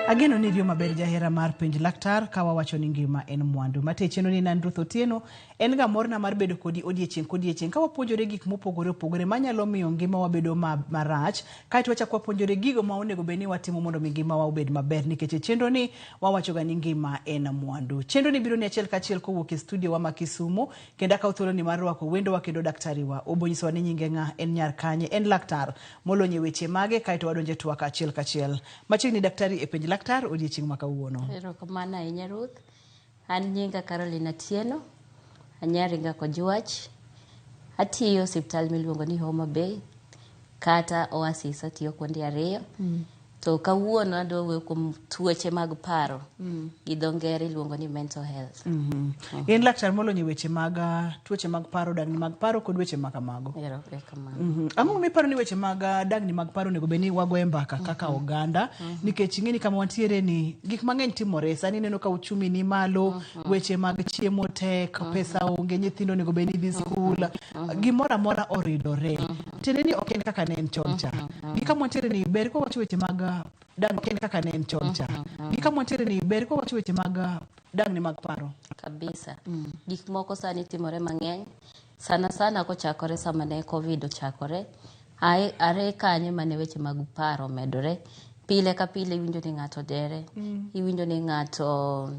Ageno ni rio maber jahera mar penj laktar kawa wacho ni ngima en mwandu. Mate cheno ni Nandruth Otieno en ga morna mar bedo kodi odiechieng kawa puonjore gik mopogore manyalo miyo ngima wabedo marach kaito wachakwa puonjore gigo ma onego beni watimo mondo ngima wa obed maber nikech chenro ni wawacho ga ni ngima en mwandu. Chenro ni biro ni achiel ka achiel kowuok e studio wa Kisumu kenda ka thuolo ni mar rwako wendo wa kendo daktari wa obonyiso ni nyinge nga en nyar kanye en laktar molonye weche mage kaito wadonje twak achiel ka achiel. Machiegni daktari e penj Laktar odiechieng' ma kawuono. Erokamano ahinya Ruth. An nyinga Caroline Atieno. Anyaringa Kojuach. Atiyo osiptal miluongo ni Homa Bay kata Oasis atiyo kuonde ariyo. To kawuono adwa wuoyo kuom tuoche mag paro. Gi dho ngere iluongo ni mental health. En laktar molonye weche mag tuoche mag paro, dangni mag paro kod weche mag kamago. Erokamano. Ang'o miparo ni weche mag dangni mag paro nego beni wago e mbaka kaka oganda nikech ing'eni kama wantiere ni gik mang'eny timore sani neno ka uchumi ni malo, weche mag chiemo tek, pesa onge, nyithindo nego beni dhi skul, gimoro amora oridore. Tiende ni ok en kaka ne en chon cha. Gi kama wantiere ni ber ko wacho weche mag dang ken kaka ne en chon cha. Gi kama wantiere ni ber ko wacho weche mag dangni mag paro. Kabisa. Gik moko sani timore mang'eny. Sana kochakore sama ne Covid ochakore. Are kanye mane weche mag paro medore. Pile ka pile iwinjo ni ng'ato dere. Iwinjo ni ng'ato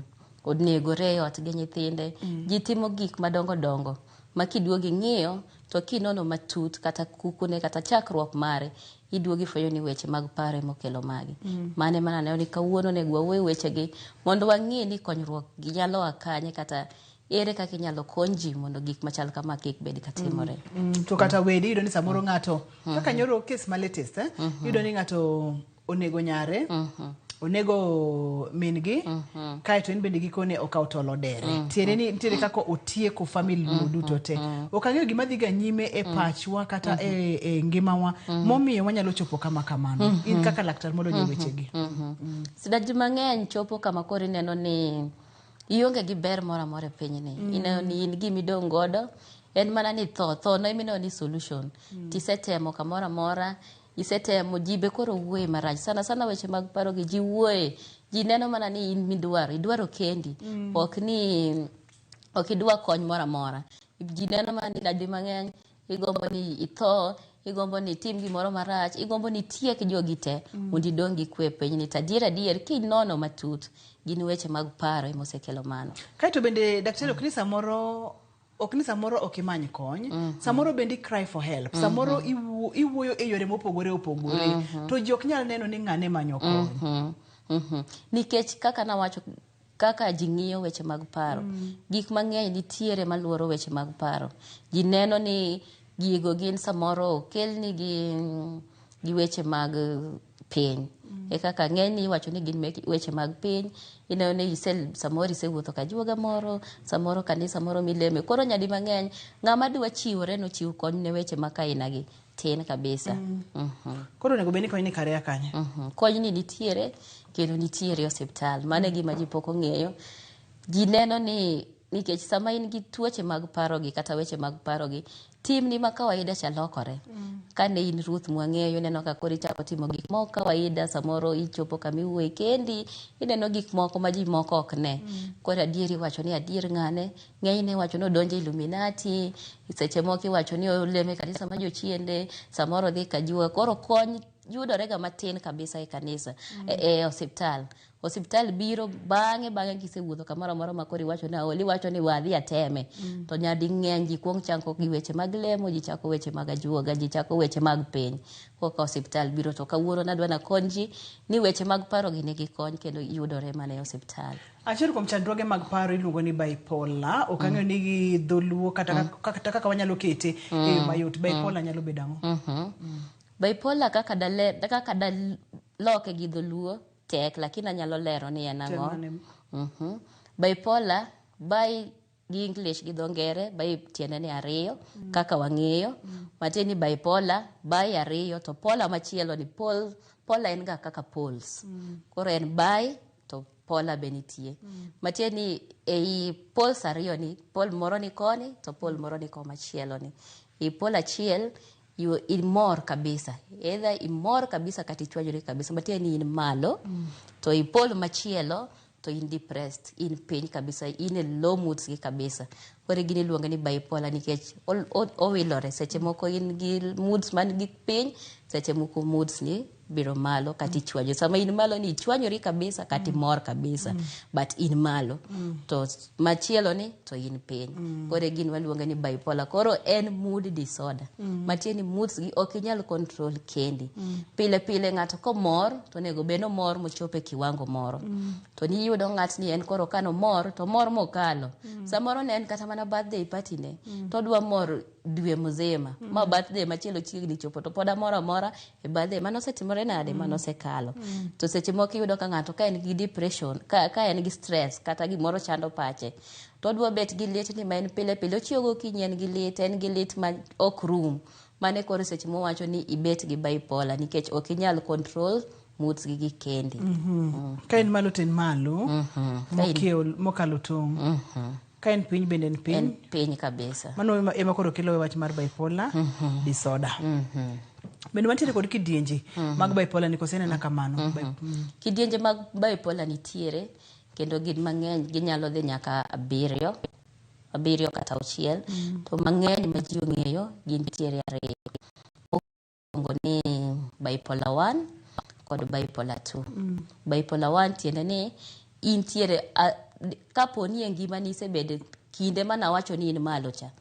onegore ot gi nyithinde. Ji timo gik madongo ma kiduogi ng'iyo to kinono matut kata kukune kata chakruok mare iduogi fwenyo ni weche mag paro mokelo magi. Mane mana ne ni kawuono ne gwa weche gi mondo wang'e ni konyruok gi nyalo akanye kata ere kaka inyalo konji mondo gik machal kama kik bed ka timore. To kata wedi yudo ni samoro ng'ato kaka nyoro case ma latest yudo ni ng'ato onego nyare onego mingi kaito en bende gikone okaw tolo dere. Tiende ni nitiere kako otieko family duto te. Okang'eyo gima dhiga nyime e pachwa kata e ngimawa momiyo wanyalo chopo kama kamano. In kaka laktar molonye weche gi. Sida ji mang'eny chopo kama koro ineno ni ionge gi ber moro amora e piny ni. Ineno ni in gimi dong' godo en mana ni tho no imino ni solution. Tisetemo kamoro amora isetemo jibe koro wuoye marach sana weche mag paro gi ji wuoye ji neno mana ni in idwaro kendi ok idwa kony moro amora ji neno mana ni dadi mang'eny igombo ni itho igombo ni tim gimoro marach igombo ni tiek jogi te mondo idong' gi kwe piny ni adier kinono matut gin weche mag paro emosekelo mano. Kaito bende daktari ok ni samoro ok imany kony, samoro bendi cry for help, samoro iwuoyo e yore mopogore to ji ok nyal neno ni ng'ane manyo kony. Nikech kaka nawacho kaka ji ng'iyo weche mag paro, gik mang'eny nitiere maluoro weche mag paro. Ji neno ni gigo gin samoro okelni gi weche mag piny. E kaka ng'eny iwacho ni gin weche mag piny, ineno ni samoro isewuotho ka juoga moro, samoro kanisa moro mileme. Koro nyadi mang'eny ng'ama dwa chiwore no chiw kony ne weche ma kaina gi tin kabisa. Koro nego beni kony ni kare akanye. Kony ni nitiere kendo nitiere osiptal. Mane gima ji pok ong'eyo. Ji neno ni nikech sama in gi tuoche mag paro gi kata weche mag paro gi tim ni ma kawaida cha lokore. Kane in Ruth mwang'eyo neno ka koro ichako timo gik moko kawaida samoro ichopo kama iwuoye kendi ineno gik moko ma ji moko ok ne. Koro adieri wacho ni adier ng'ane ng'enyne wacho ni odonje Illuminati seche moko iwacho ni oleme kanisa ma jochiende samoro dhi ka juoga koro kony yudore ga matin kabisa e kanisa e osiptal biro bang'e kisewuotho kamoro amora ma koro iwacho ni wadhi ateme to nyadi ng'eny ji kuong chanko gi weche mag lemo ji chako weche mag ajuoga ji chako weche mag piny koka osiptal biro to kawuono nadwa na konji ni weche mag paro gi nigi kony kendo yudore mana e osiptal. Achiel kuom chandruoge mag paro iluongo ni bipolar. Ok ang'eyo ni gi dholuo kata kaka wanyalo kete e mayot. Bipolar nyalo bedo ang'o? Bipolar kaka loke gi dholuo tek lakini anyalo lero ni en ang'o. Bipolar by gi English gi dho ngere by tiende ni ariyo kaka wang'eyo matieni bipolar by ariyo to polar machielo ni polar en ga kaka poles. Koro en by to polar benitie. Matieni ei poles ariyo ni pol moro ni koni to pol moro ni koma chielo ni. I pol achiel you imor kabisa, either imor kabisa kati chwanyori kabisa, matiende ni in malo to ipol machielo to in depressed, in pain kabisa, in a low moods gi kabisa. Kore gini luonga ni bipolar nikech owilore, seche moko in gi moods man gi piny, seche moko moods ni biro malo kati chwanyo. Sama in malo ni chwanyori kabisa kati mor kabisa, but in malo. To machielo ni to in pain. Kore gini waluonga ni bipolar. Koro en mood disorder. Matieni moods gi okinyal control kendi. Pile pile ng'ato ko mor, to nego beno mor mochope kiwango moro. To ni yudo ng'at ni en koro kano mor, to mor mokalo. Samoro ne en kata mana birthday party ne, to dwa mor dwe mzima. Ma birthday machielo chiegni chopo, to poda mora mora e birthday mano setimore nade mano sekalo. To seche moko yudo ka ng'ato ka en gi depression, ka en gi stress kata gimoro chando pache, to dwa bet gi lit ni ma en pile pile ochiego kinyi en gi lit ma ok rum. Mane koro seche mo wacho ni ibet gi bipolar nikech ok inyal control moods gi kendi. Ka en malo ten malo, mokalo tong'. Ka en piny bende en piny? En piny kabisa. Mano ema koro kelo wach mar bipolar disorder. Bende mantiere kod kidienje mag bipolar ni kose nena kamano? Kidienje mag bipolar nitiere, kendo gin mang'eny, ginyalo dhi nyaka 7 kata 6. To mang'eny ma ji ong'eyo gintiere 2. Okuongo ni bipolar 1 kod bipolar 2. Bipolar 1 tiende ni intiere kapo ni ngima ni sebede kinde mana wacho ni in malo cha,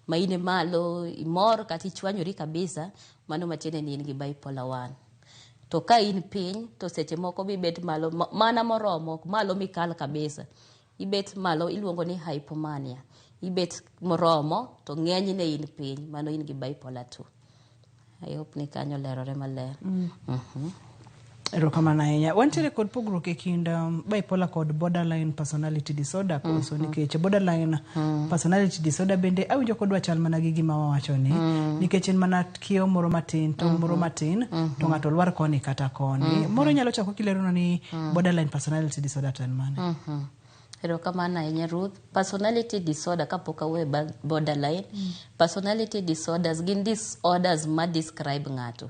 ma in malo imor kati chwanyori kabisa, mano matiende ni in gi bipolar 1. To ka in piny, to seche moko bibet malo mana moromo, malo mikal kabisa. Ibet malo iluongo ni hypomania. Ibet moromo to ng'eny ne in piny, mano in gi bipolar 2. I hope ni kanyo lerore maler. Erokamano ahinya. Wantiere kod pogruok e kind bipolar kod borderline personality disorder koso nikech borderline personality disorder bende awinjo kodwa chal mana gi gima wawacho ni nikech en mana kiewo moro matin to moro matin to ng'ato lwar koni kata koni. Moro nyalo chako kilero ni borderline personality disorder to en mane? Erokamano ahinya Ruth. Personality disorder kapok awe borderline, personality disorders gin disorders ma describe ng'ato.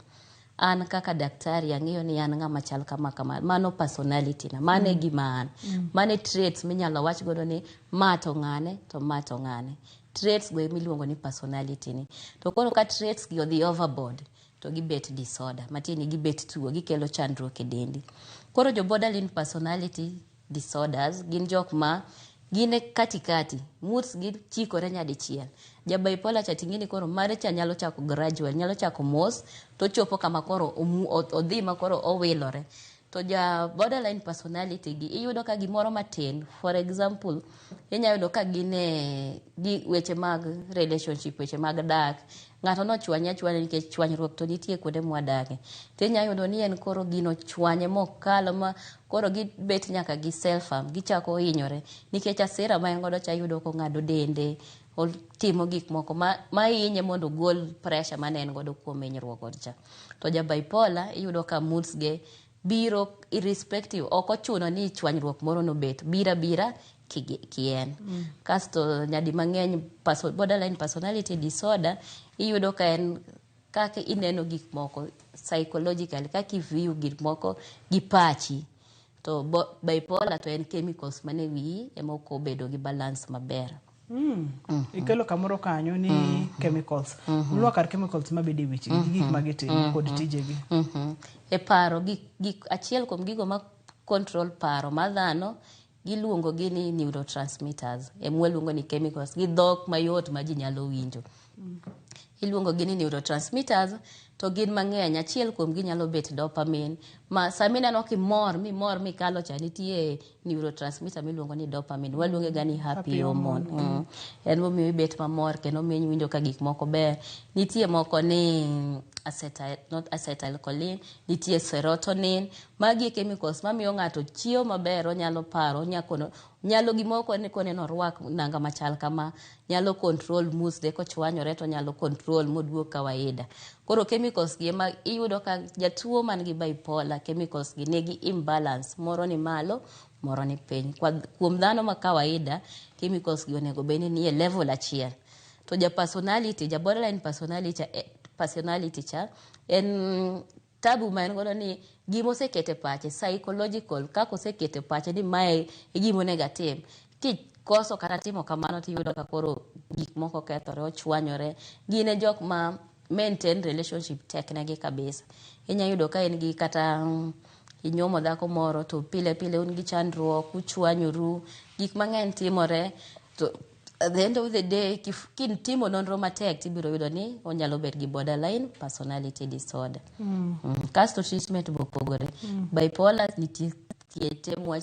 An kaka daktari ang'eyo ni an ng'ama chal kama kama, mano personality na, mane gima an. Mane traits minyalo wach godo ni ma to ng'ane to ma to ng'ane. Traits go miluongo ni personality ni. To koro ka traits gi odhi overboard, to gibet disorder. Matieni gibet tuo, gikelo chandruok e dendi. Koro jo borderline personality disorders gin jok ma gine katikati, moods gi chikore nyadichiel. Ja bipolar cha tingini koro mare cha nyalo chako gradual, nyalo chako mos, to chopo kama koro odhi ma koro owilore. To ja borderline personality gi iyudo ka gimoro matin, for example, inya yudo ka gine gi weche mag relationship, weche mag dak, ng'ato no chwanya nikech chwanyruok to nitie kuonde mwadake. Tinya yudo ni en koro gino chwanye mokalo ma koro gibet nyaka gi self harm, gichako hinyore nikech asira ma en godo cha yudo ko ng'ado dende, timo gik moko ma hinye mondo gol pressure mane en godo kuom hinyruok godo cha. To ja bipolar iyudo ka moods ge biro irrespective, ok ochuno ni chwanyruok moro no bet, bira kien. Kasto nyadi mang'eny borderline personality disorder iyudo ka en kaka ineno gik moko psychologically, kaka view gik moko gi pachi. To bipolar to en chemicals mane wiyi ema ok obedo gi balance maber. Ikelo kamoro kanyo ni chemicals. Ulwa kar chemicals mabede wichi gik magitimo kod tijegi. E paro gik achiel kuom gigo ma control paro ma dhano giluongo gi ni neurotransmitters. Luongo ni chemicals gi dhok mayot ma ji nyalo winjo. Iluongo gi ni neurotransmitters, to gin mang'eny. Achiel kuom gi nyalo bet dopamine, ma samina no kimor mikalo cha nitie neurotransmitter miluongo ni dopamine, waluonge ga ni happy hormone. En momiyo ibet mamor kendo miyo winjo ka gik moko ber. Nitie moko ni acetylcholine, nitie serotonin. Magi chemicals mamiyo ng'ato chiewo maber, onyalo paro, nyalo gimoko ni koneno rwak nanga machal kama, nyalo control moods de kochwanyore to nyalo control moduog kawaida. Koro chemicals gi ema iyudo ka jatuo man gi bipolar, chemicals gi negi imbalance, moro ni malo, moro ni piny. Kuom dhano ma kawaida, chemicals gi onego bende ni e level achiel. To ja borderline personality personality cha en tabu ma en godo ni gimo sekete pache psychological kako sekete pache ni mae gimo negative koso kata timo kamano tiyudo ka koro gik moko kethore ochwanyore gine jok ma maintain relationship tek negi kabisa inya yudo ka en gi kata inyomo dhako moro to pile pile un gi chandruok uchwanyoru gik mang'eny timore to at the end of the day kin timo nonro matek tibiro yudo ni onyalo bet gi borderline personality disorder kasto treatment bopogore bipolar nitie temo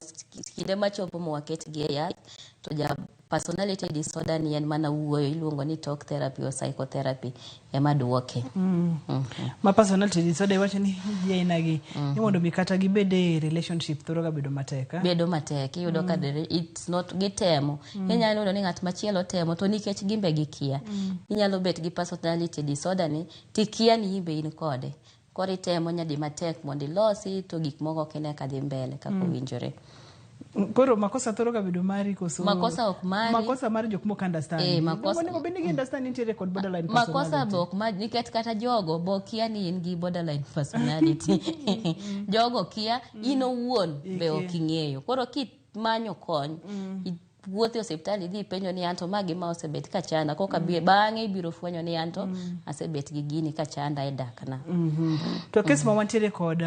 kinde machopo mowaket gi yath to ja personality disorder ni en mana wuoyo iluongo ni talk therapy or psychotherapy ema duoke ma personality disorder wacho ni yena gi mondo mi kata gibede relationship thoro ga bedo matek iyudo ka it's not gitemo inyalo yudo ni ng'at machielo temo to nikech gimbe gikia inyalo bet gi personality disorder ni tikia ni imbe in kode kori temo nyadi matek mondo ilosi to gik moko kine kadhi mbele kako winjore koro makosa thoro ga bedo mari koso makosa ok mari makosa mari jok mok understand makosa ne obeni gi understand intiere kod borderline personality makosa bok mari nikech kata jogo bokia ni in gi borderline personality jogo kia ino wuon be ok ing'eyo koro kimanyo kony wuotho hospitali dhi penjo ni anto magi ma osebet ka chanda koka bang'e ibiro fwenyo ni anto asebet gi gini ka chanda e dakna to kes ma wantiere kod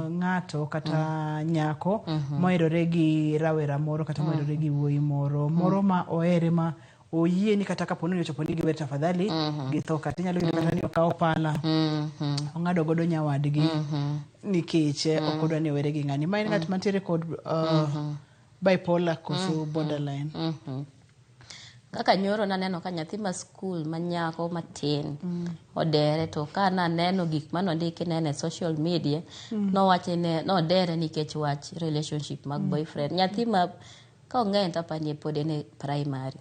ng'ato kata nyako moherore gi rawera moro kata moherore gi wuoyi moro ma ohere ma oyie ni kata kapo ni ochopo ni giwer tafadhali githo kata inyalo yudo kata ni okawo pala ong'ado godo nyawadgi nikech ok odwa ni owere gi ng'ani ma en ng'at mantiere kod bipolar koso borderline kaka nyoro naneno ka nyathi ma school manyako matin odere to ka naneno gik manondiki nene social media nowache ne nodere nikech wach relationship mag boyfriend nyathi ma ka ong'en tapani pod en primary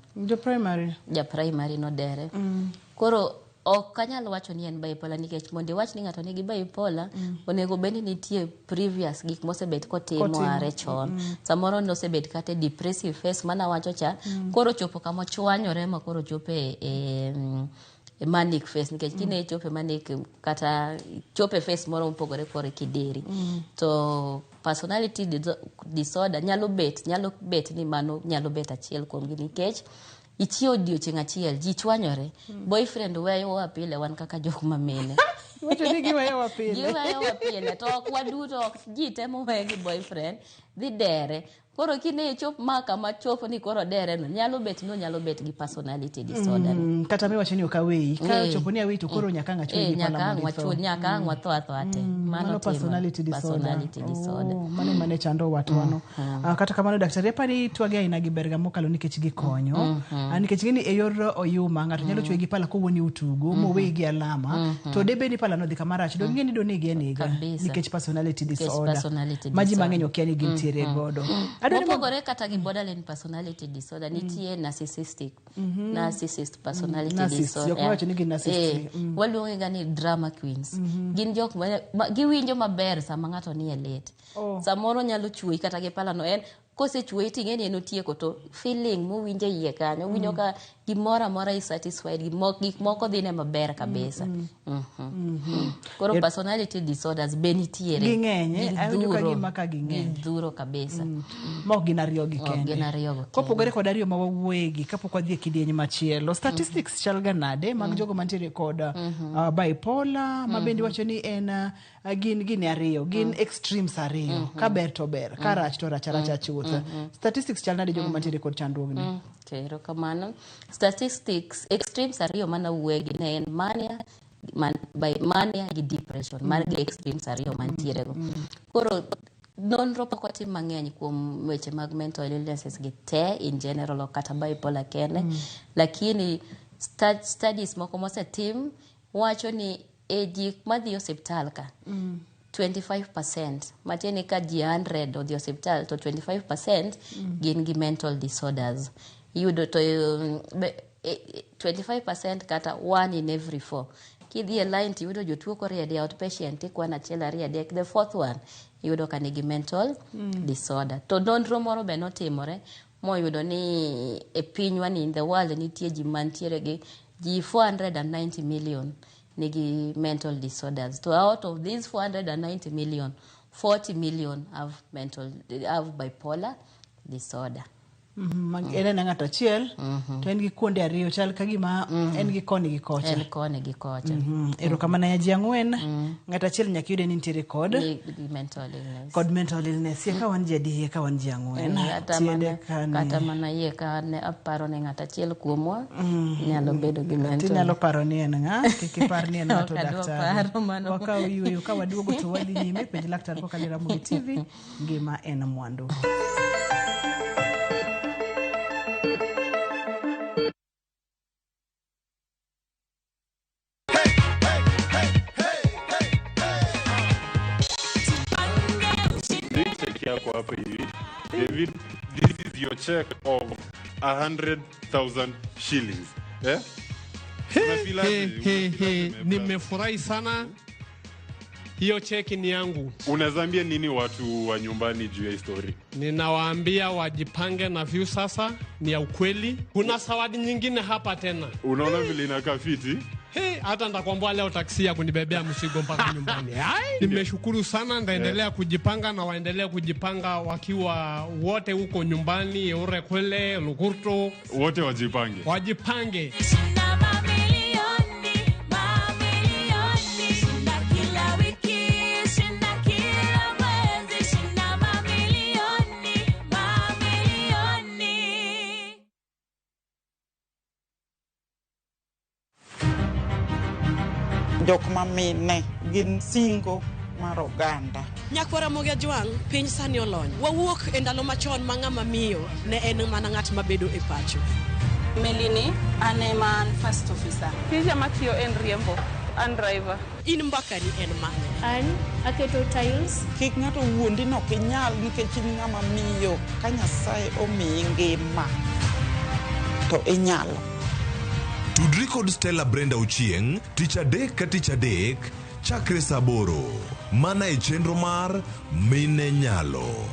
ja primary nodere koro ok kanyal wacho ni en bipolar nikech mondo wach ni ng'ato nigi bipolar onego beni nitie previous gik mosebet kotimo are chon samoro nosebet kata depressive phase mana wacho cha koro chopo kama chwanyore ma koro chope manic phase nikech kine chope manic kata chope phase moro mpogore kore kideri to personality disorder nyalo bet ni mano nyalo bet achiel kuom gi nikech ichio odiochieng' achiel ji chwanyore boyfriend weyo wa pile wan kaka jok mamene wacho ni giweyo wa pile to ok waduto ji temo weyo gi boyfriend dhi dere koro kine chop maka ma chopo ni koro dere no nyalo bet gi personality disorder kata me wacho ni okaweyi ka chopo ni awi to koro nyaka ng'achwe nyaka ng'watho ate mano personality disorder mane chando watwano kata kamano daktari apani twage aina gi berga mokalo nikech gikonyo nikech gini e yor oyuma ng'ato nyalo chwe gi pala kowoni utugo mowe gi alama to debe ni pala no dhi kamarach do ng'eni do negi eniga nikech personality disorder maji mang'eny okia ni gintiere godo mopogore kata gi borderline personality disorder nitie narcissist personality disorder waluonge ga ni drama queens gin jok giwinjo maber sama ng'ato nie lit samoro nyalo chwe kata gi pala no en kosechwe ting'eni en otieko to feeling mowinjo iye kanyo winjo ka gimoro amora is satisfied gik moko dhi ne maber kabisa koro personality disorders be nitiere ging'eny ayudo ka gima ka ging'eny gidhuro kabisa mok gin ariyo gi kende kopogore kod ariyo ma wawuoyegi kapok wadhi e kidieny machielo statistics chal ga nade mag jogo mantiere kod bipolar ma bende wacho ni en gin ariyo gin extremes ariyo ka ber to ber ka rach to rach chuth statistics chal nade jogo mantiere kod chandruogni kero kamano statistics extremes ariyo mana wuogi ne en mania gi depression mar gi extremes ariyo mantiere go koro nonro pok otim mang'eny kuom weche mag mental illnesses gi te in general kata bipolar kende lakini studies moko mosetim wacho ni ji madhi hospital ka 25% matieni ka ji 100 odhi hospital to 25% gin gi mental disorders yudo to 25% kata 1 in every 4 kidhi e line tiyudo jotuo koriede outpatient ikwana achiel ariyo adek the fourth one yudo ka nigi mental disorder to nonro moro be notimore moyudo ni e pinywa ni in the world nitie ji mantiere gi ji 490 million nigi mental disorders. So out of these 490 million, 40 million have bipolar disorder. En ng'ato achiel to en gi kuonde ariyo chal ka gima en gi koni gi kocha. En koni gi kocha. Erokamano ya ji ang'wen, ng'ato achiel nyaka yude ni nitiere kod mental illness. Ka wan ji adi ka wan ji ang'wen. Kata mana yie ka ne aparo ni ng'ato achiel kuomwa nyalo bedo gi mental. Tinyalo paro ni en ng'a, kik ipar ni en ng'ato daktari. Wakaw yueyo ka waduogo to wadhi nyime penj laktar kokalo Ramogi TV, ngima en mwandu. David, this is your check of 100,000 shillings. Yeah? Nimefurahi sana. Hiyo cheki ni yangu. Unazambia nini watu wa nyumbani juu ya story? Ninawaambia wajipange na view sasa, ni ya ukweli. Kuna zawadi nyingine hapa tena. Unaona vile inakaa fiti? Hata ndakwambia leo taksi ya kunibebea mzigo mpaka nyumbani. Nimeshukuru sana, ndaendelea kujipanga na waendelea kujipanga wakiwa wote huko nyumbani, ore kwele, Lugurto. Wote wajipange. Wajipange. Jok mamine gin singo mar oganda. Nyakwara Ramogi Ajwang' piny sani olony. Wawuok e ndalo machon ma ng'ama miyo ne en mana ng'at mabedo e pacho. Melini, ane man first officer. Tija matiyo en riembo, an driver. In mbakani en mane? An aketo tiles. Kik ng'ato wuondi no kinyal nikech in ng'ama miyo. Ka Nyasaye omiyi ngima to inyalo. Tudri kod Stella Brenda Ochieng, tich adek ka tich adek, chakre saa 8, mana e chenro mar Mine Nyalo.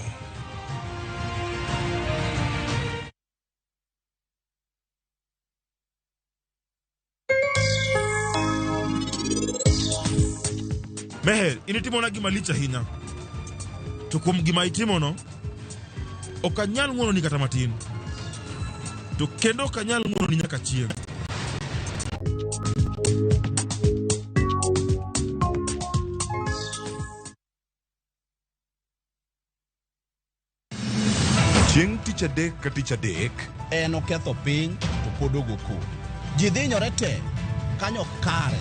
Meher, initimo na gima lich ahinya. To kuom gima itimo no, okanyal ng'uono ni kata matin. To kendo okanyal ng'uono ni nyaka chieng'. Chieng' tich adek ka tich adek, en oketho piny to pod ogoko. Ji dhinyore te, kanyo kar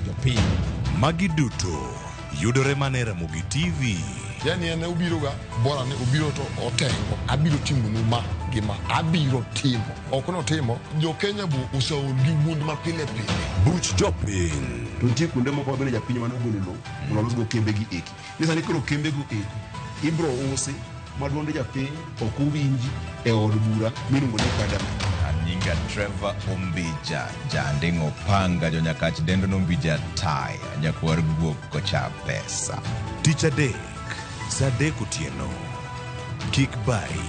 jopiny. Magi duto yudore mana e Ramogi TV. Yani ene ubiro ga bora ne ubiro to otengo abiro timo numa gima abiro timo okono timo jo Kenya bu usaul gi wund ma pile Buch jopiny to nitie kuonde moko bende japiny mane ogolo lo mondo losgo kembe gi eki nisani koro kembe go eki ibro usi maduonde japiny ok uwinji e od bura miluongo ni kadam. Nyinga Trevor Ombija, Jandingo Panga, Jonyakach Dendo Nombija Tai, Nyakwar Guok Kocha Pesa. Tich adek, saa 3 otieno. Kik bai.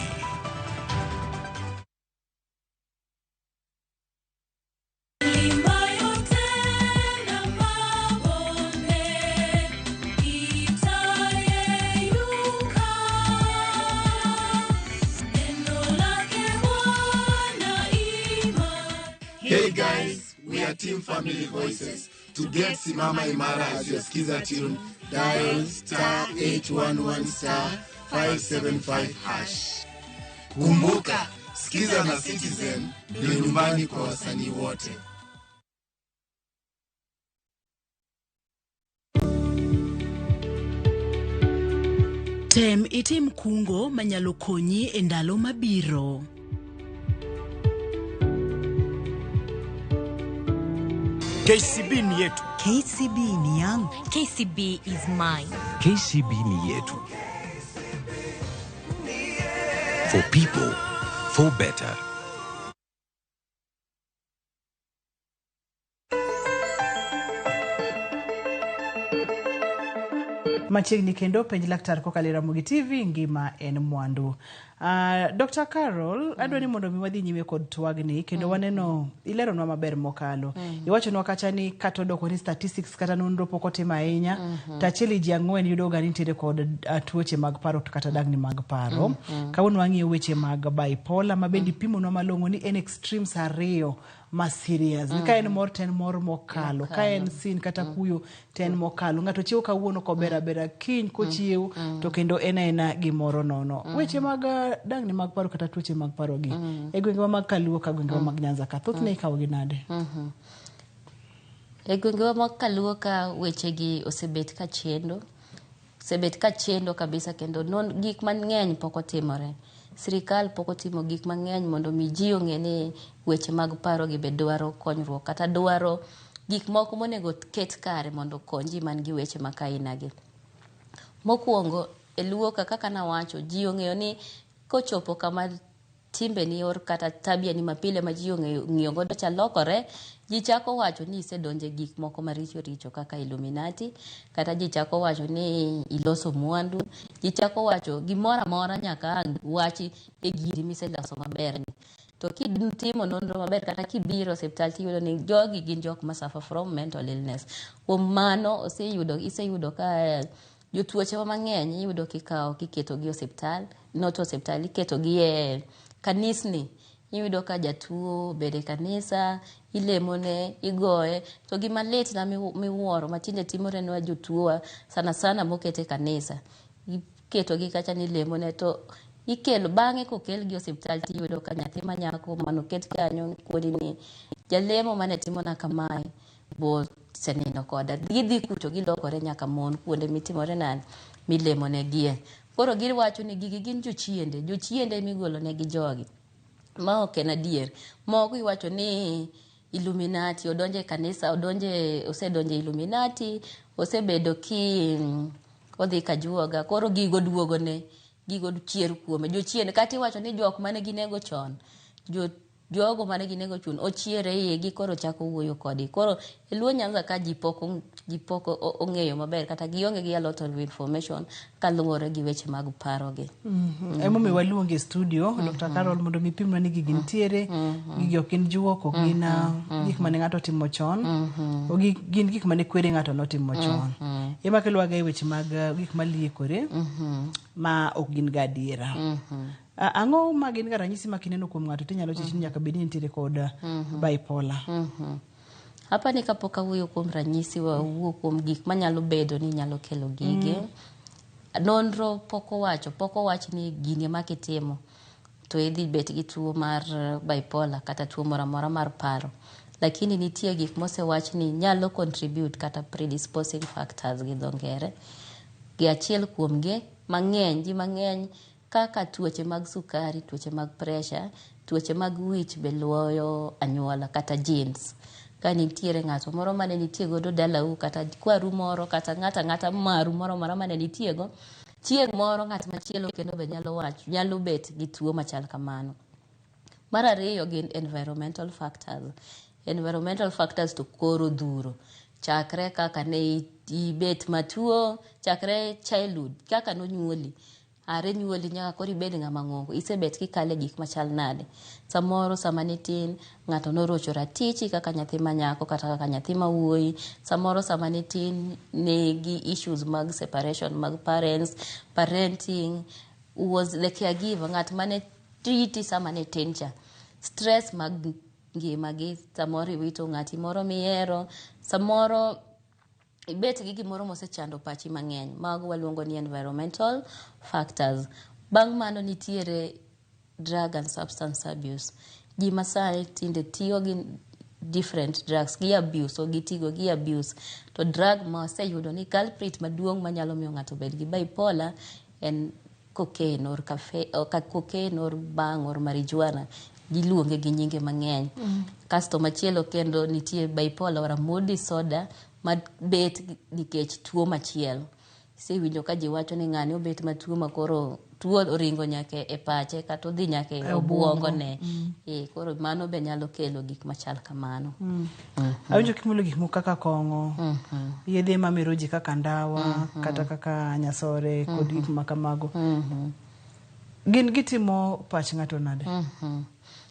Hey guys, we are Team Family Voices. To get Simama Imara as your skiza tune, dial *811*575#. Kumbuka, skiza na Citizen ndio nyumbani kwa wasanii wote. Tem itim kungo manyalo konyi e ndalo mabiro. KCB ni yetu. KCB ni yangu. KCB is mine. KCB ni yetu. For people, for better. Machiegni kendo penj laktar kokalo Ramogi TV ngima en mwandu. Dr. Carol, adwani mondo mi wadhi nyime kod twagni kendo waneno ileronwa maber mokalo. Iwachonwa kacha ni kata odoko ni statistics kata nonro pok otim ahinya, tachiel ji ang'wen yudo ga ni nitiere kod tuoche mag paro kata dagni mag paro. Kawuono wang'iyo weche mag bipolar ma bende pimonwa malong'o ni en extremes ariyo ma serious. Ka en mor ten mor mokalo, ka en sin kata kuyo ten mokalo. Ng'ato chiewo kawuono kobera bera kiny kochiewo to kendo ena gimoro nono. Weche mag dagni mag paro kata tuoche mag paro gi e gwengewa mag Kaluo ka gwengewa mag Nyanza ka thothne ikawo gi nade? E gwengewa mag Kaluo ka weche gi osebet ka chendo kabisa kendo gik mang'eny pok otimore. Sirikal pok otimo gik mang'eny mondo mi ji ong'e ni weche mag paro gi be dwaro konyruok kata dwaro gik moko monego ket kare mondo kony ji man gi weche ma kaina gi. Mokwongo e Luo kaka nawacho, ji ong'eyo ni kochopo kama timbe ni or kata tabia ni mapile ma ji ong'iyo godo cha lokore, ji chako wacho ni isedonje gik moko maricho richo kaka Illuminati, kata ji chako wacho ni iloso mwandu, ji chako wacho gimora mora nyaka wachi e giri miseloso maber ni. To kitimo nonro maber kata kibiro osiptal tiyudo ni jogi gin jok ma suffer from mental illness. Kuom mano iseyudo ka jotuoche mang'eny iyudo kiketo gi osiptal, not osiptal, iketo gi e kanisni. Iyudo ka jatuo bede kanisa, ilemone, igoye, to gima lit na miwuoro matinde timore nwa jotuo sana mokete kanisa. Iketo gi kacha ni lemone to ikelo bang'e kokel gi osiptal tiyudo ka nyathi manyako manoket kanyo kuoni ni jalemo mane timona kamae bo senino koda. Gidhi kucho gilokore nyaka mon kuonde mitimore nani milemone gie. Koro giwacho ni gigi gin jochiende migolo negi jogi. Ma ok en adier. Moko iwacho ni Illuminati odonje kanisa, osedonje Illuminati, osebedo ki odhi kajuoga, koro gigo duogone, gigo chier kuome. Jochiende kata iwacho ni jok mane ginego chon, jogo mane ginego chun ochiere igi koro chako wuoyo kodgi. Koro e Luo Nyanza ka ji pok ong'eyo maber kata gionge gi a lot of information kaluwore gi weche mag paro gi. Emomiyo waluonge e studio Dr. Carol mondo mi pimwa ni gigi nitiere, gigi ok gin juok, ok gin gik mane ng'ato timo chon, gin gik mane kwere ng'ato notimo chon. Ema kelowaga e weche mag gik maliekore ma ok gin ga adiera. Ang'o ma gin ga ranyisi ma kineno kuom ng'ato tinyalo chichi ni nyaka bedi nitiere kod bipolar? Hapa ni kapok awuoyo kuom ranyisi wawuo kuom gik manyalo bedo ni nyalo kelo gige. Nonro pok owach ni gini ma kitimo to idhi bet gi tuo mar bipolar kata tuo moro amora mar paro. Lakini nitie gik mosewach ni nyalo contribute kata predisposing factors gi dho ngere. Gi achiel kuom gi ji mang'eny kaka tuoche mag sukari, tuoche mag pressure, tuoche mag wich be luoyo anyuola kata genes. Ka nitiere ng'ato moro mane nitie godo dalau kata kwaru moro kata ng'ata maru moro mane nitiego, chieng' moro ng'at machielo kendo be nyalo bet gi tuo machal kamano. Mar ariyo gin environmental factors. Environmental factors to koro dhuro. Chakre kaka ne ibet matuo, chakre childhood, kaka nonyuoli. Are nyuoli nyaka koro ibed ng'ama ng'ongo, isebet kikale gik machal nade. Samoro sama nitin, ng'ato norocho ratichi kaka nyathi manyako kata kaka nyathi mawuoyi. Samoro sama nitin negi issues mag separation mag parents, parenting, was the caregiver, ng'at mane triti sama ne tin cha. Stress mag ngimagi, samoro iwito ng'ati moro mihero, samoro ibet gi gimoro mosechando pachi mang'eny. Mago waluongo ni environmental factors. Bang' mano nitiere drug and substance abuse. Ji masai tinde tiyo gi different drugs gi abuse, o gitigo gi abuse. To drug ma oseyudo ni culprit maduong' manyalo miyo ng'ato bed gi bipolar en cocaine or bang or marijuana. Giluonge gi nyinge mang'eny. Kasto machielo kendo nitie bipolar or mood disorder ma bet nikech tuo machielo. Isewinjo ka ji wacho ni ng'ani obet matuo makoro tuo oringo nyake e pache kata odhi nyake e obwongo ne. Koro mano be nyalo kelo gik machal kamano. Awinjo kimulo gik moko kaka kong'o, yedhe mamero ji kaka ndawa, kata kaka nyasore kod gik makamago. Gin gitimo pach ng'ato nade?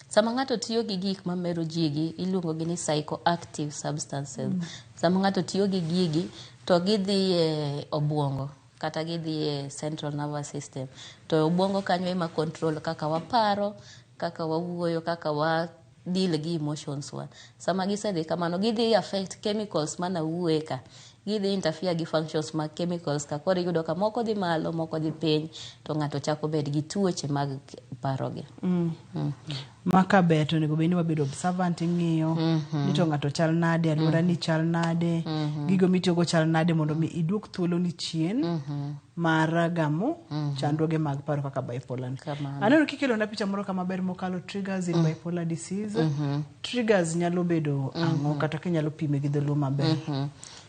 Sama ng'ato tiyo gi gik mamero jigi, iluongo gi ni psychoactive substances. Sama ng'ato tiyo gi gigi, to gidhi e obwongo kata gidhi e central nervous system. To obwongo kanyo ema control kaka waparo, kaka wawuoyo, kaka wa deal gi emotions wa. Sama gisedhi kamano, gidhi affect chemicals mana wuoye ka. Gidhi interfere gi functions mag chemicals ka. Koro iyudo ka moko dhi malo, moko dhi piny, to ng'ato chako bed gi tuoche mag paro gi. Maka beto nego beni wabedo observant ing'iyo ni to ng'ato chal nade, alwora ni chal nade, gigo mitiyogo chal nade mondo mi iduok thuolo ni chien mar gamo chandruoge mag paro kaka bipolar. Aneno kikelo na picha moro kama ber mokalo triggers in bipolar disease. Triggers nyalo bedo ang'o kata kinyalo pime gi dholuo maber?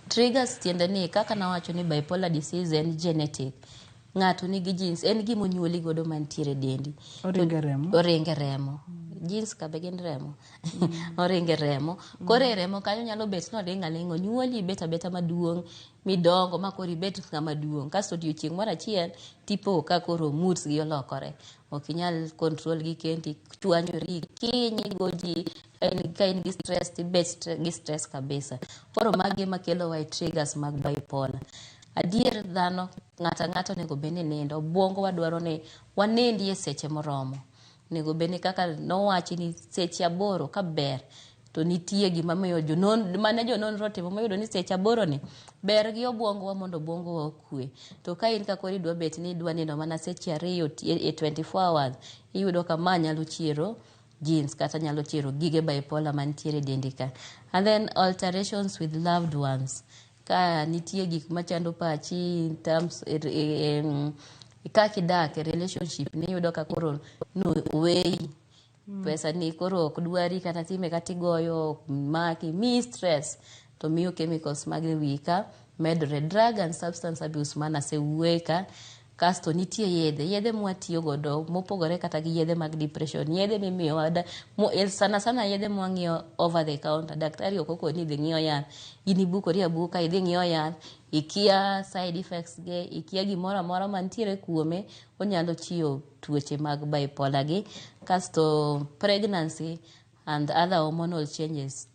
Triggers tiende ni kaka nawacho ni bipolar disease en genetic. Ng'ato nigi genes, en gima onyuoli godo mantiere dendi. Oringe remo. Genes ka be gin remo. Oringe remo. Kore remo kanyo nyalo bet no ding' aling' onyuoli beta maduong' midongo ma koro ibet ng'ama duong'. Kasto odiochieng' moro achiel tipo ka koro moods gi olokore. Ok inyal control gi kendi, chwanyori kinyi goji, ka in gi stress tibet gi stress kabisa. Koro magi makelo white triggers mag bipolar. Adier dhano ng'ato nego beni nindo, obwongo wadwaro ni wanendi e seche moromo. Nego beni kaka nowachi ni seche 8 ka ber, to nitie gima miyo jononro timo mayudo ni seche 8 ni ber gi obwongo wa mondo obwongo wa okwe. To ka in ka koro idwa bet ni idwa nindo mana seche 2 e 24 hours, iyudo ka ma nyalo chiero genes kata nyalo chiero gige bipolar mantiere dendi ka. And then alterations with loved ones. Ka nitie gik machando pachi in terms kaka idak e relationship ni yudo ka koro weyi pesa ni koro ok dwari kata time kata igoyo maki mi stress, to miyo chemicals mag wika medore. Drug and substance abuse mana se wueka. Kasto nitie yedhe mwatiyo godo mopogore kata gi yedhe mag depression, yedhe mimiyo wada sana yedhe mwang'iyo over the counter. Daktari okoko ni dhi ng'iyo yath, in ibukori abuka idhi ng'iyo yath, ikia side effects ge, ikia gimoro amora mantiere kuome, onyalo chiwo tuoche mag bipolar gi. Kasto pregnancy and other hormonal changes.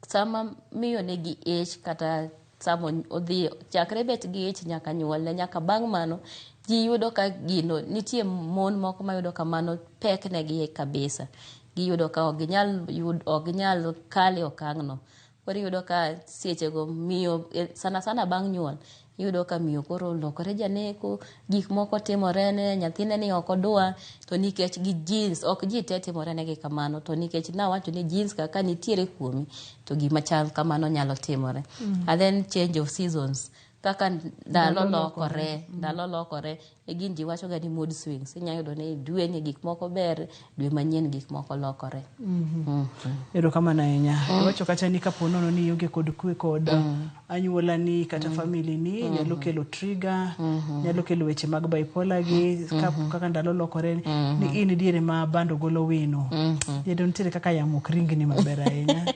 Sama miyo negi age kata samo odhi chakre bet gi ich nyaka nyuolne, nyaka bang' mano ji yudo ka gino nitie mon moko ma yudo ka mano pek negi kabisa. Giyudo ka ok ginyal kale okang'no. Koro yudo ka sechego miyo sana bang' nyuol iyudo ka miyo koro lokore janeko, gik moko timore ne nyathine ni ok odwa, to nikech gi genes ok ji te timore negi kamano, to nikech nawacho ni genes kaka nitiere kuomi to gima chal kamano nyalo timore. And then change of seasons, kaka ndalo lokore e gin ji wacho ga ni mood swings. Inya yudo ni dwe ni gik moko ber, dwe manyien gik moko lokore. Ero kama na enya wacho kata ni kapo nono ni yonge kod kwe kod anyuola ni kata family ni nyalo kelo trigger, nyalo kelo weche mag bipolar gi kaka ndalo lokore ni in diere ma bando golo wino. Yedo ntiere kaka yamo kringi ni maber ahinya.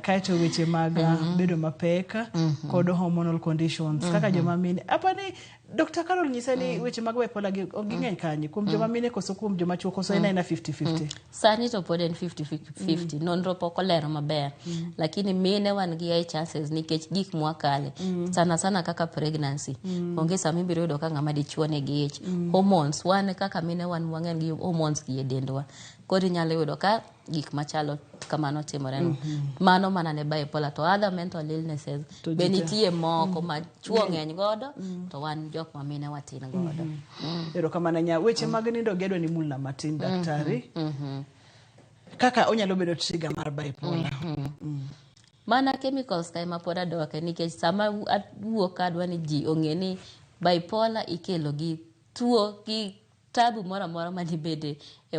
Kaito weche mag bedo mapeka kod hormonal conditions kaka joma mine. Apani Dr. Carol nyisa ni weche mag bipolar gi ng'eny kanye kuom joma mine koso kuom joma chuo koso ena 50-50. Sani to pod en 50-50. Nonro pok olero maber. Lakini mine wan gi high chances nikech gik mwakale. Sana kaka pregnancy. Onge sama ibiro yudo ka ng'ama dichuo ne gi ich. Hormones wan kaka mine wan wang'en gi hormones gi e dendwa. Koro nyalo yudo ka gik machalo kamano timore no. Mano mana ne bipolar, to other mental illnesses be nitie moko ma chuo ng'eny godo, to wan jok ma mine watin godo. Ero kamano nya weche mag nindo gedo ni mulna matin daktari. Kaka onyalo bedo trigger mar bipolar. Mana chemicals ka ema pod adoke nikech sama awuok adwa ni ji ong'e ni bipolar ikelo gi tuo gi tabu mora mani bede e